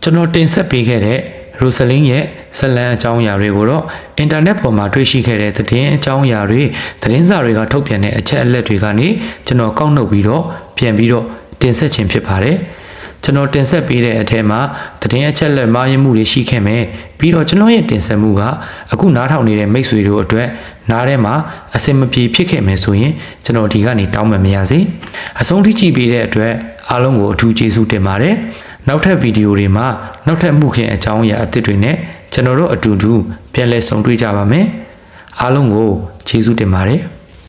ကျွန်တော်တင်ဆက်ပေးခဲ့တဲ့ရိုစလင်းရဲ့ဇလံအကြောင်းအရာတွေကိုတော့အင်တာနက်ပေါ်မှာတွေ့ရှိခဲ့တဲ့သတင်းအကြောင်းအရာတွေသတင်းစာတွေကထုတ်ပြန်တဲ့အချက်အလက်တွေကနေကျွန်တော်ကောက်နှုတ်ပြီးတော့ပြန်ပြီးတော့တင်ဆက်ခြင်းဖြစ်ပါတယ်ကျွန်တော်တင်ဆက်ပေးတဲ့အထက်မှာသတင်းအချက်လက်မှားယွင်းမှုတွေရှိခဲ့မယ်ပြီးတော့ကျွန်တော်ရဲ့တင်ဆက်မှုကအခုနားထောင်နေတဲ့မိတ်ဆွေတို့အတွက်နားထဲမှာအစင်မပြေဖြစ်ခဲ့မယ်ဆိုရင်ကျွန်တော်ဒီကနေတောင်းပန်ပါရစေအဆုံးထိကြည့်ပေးတဲ့အတွက်အားလုံးကိုအထူးကျေးဇူးတင်ပါတယ်နောက်ထပ်ဗီဒီယိုတွေမှာနောက်ထပ်မှုခင်အကြောင်းအရာအသစ်တွေနဲ့ကျွန်တော်တို့အတူတူပြန်လည်ဆုံတွေ့ကြပါမယ်အားလုံးကိုကျေးဇူးတင်ပါတယ်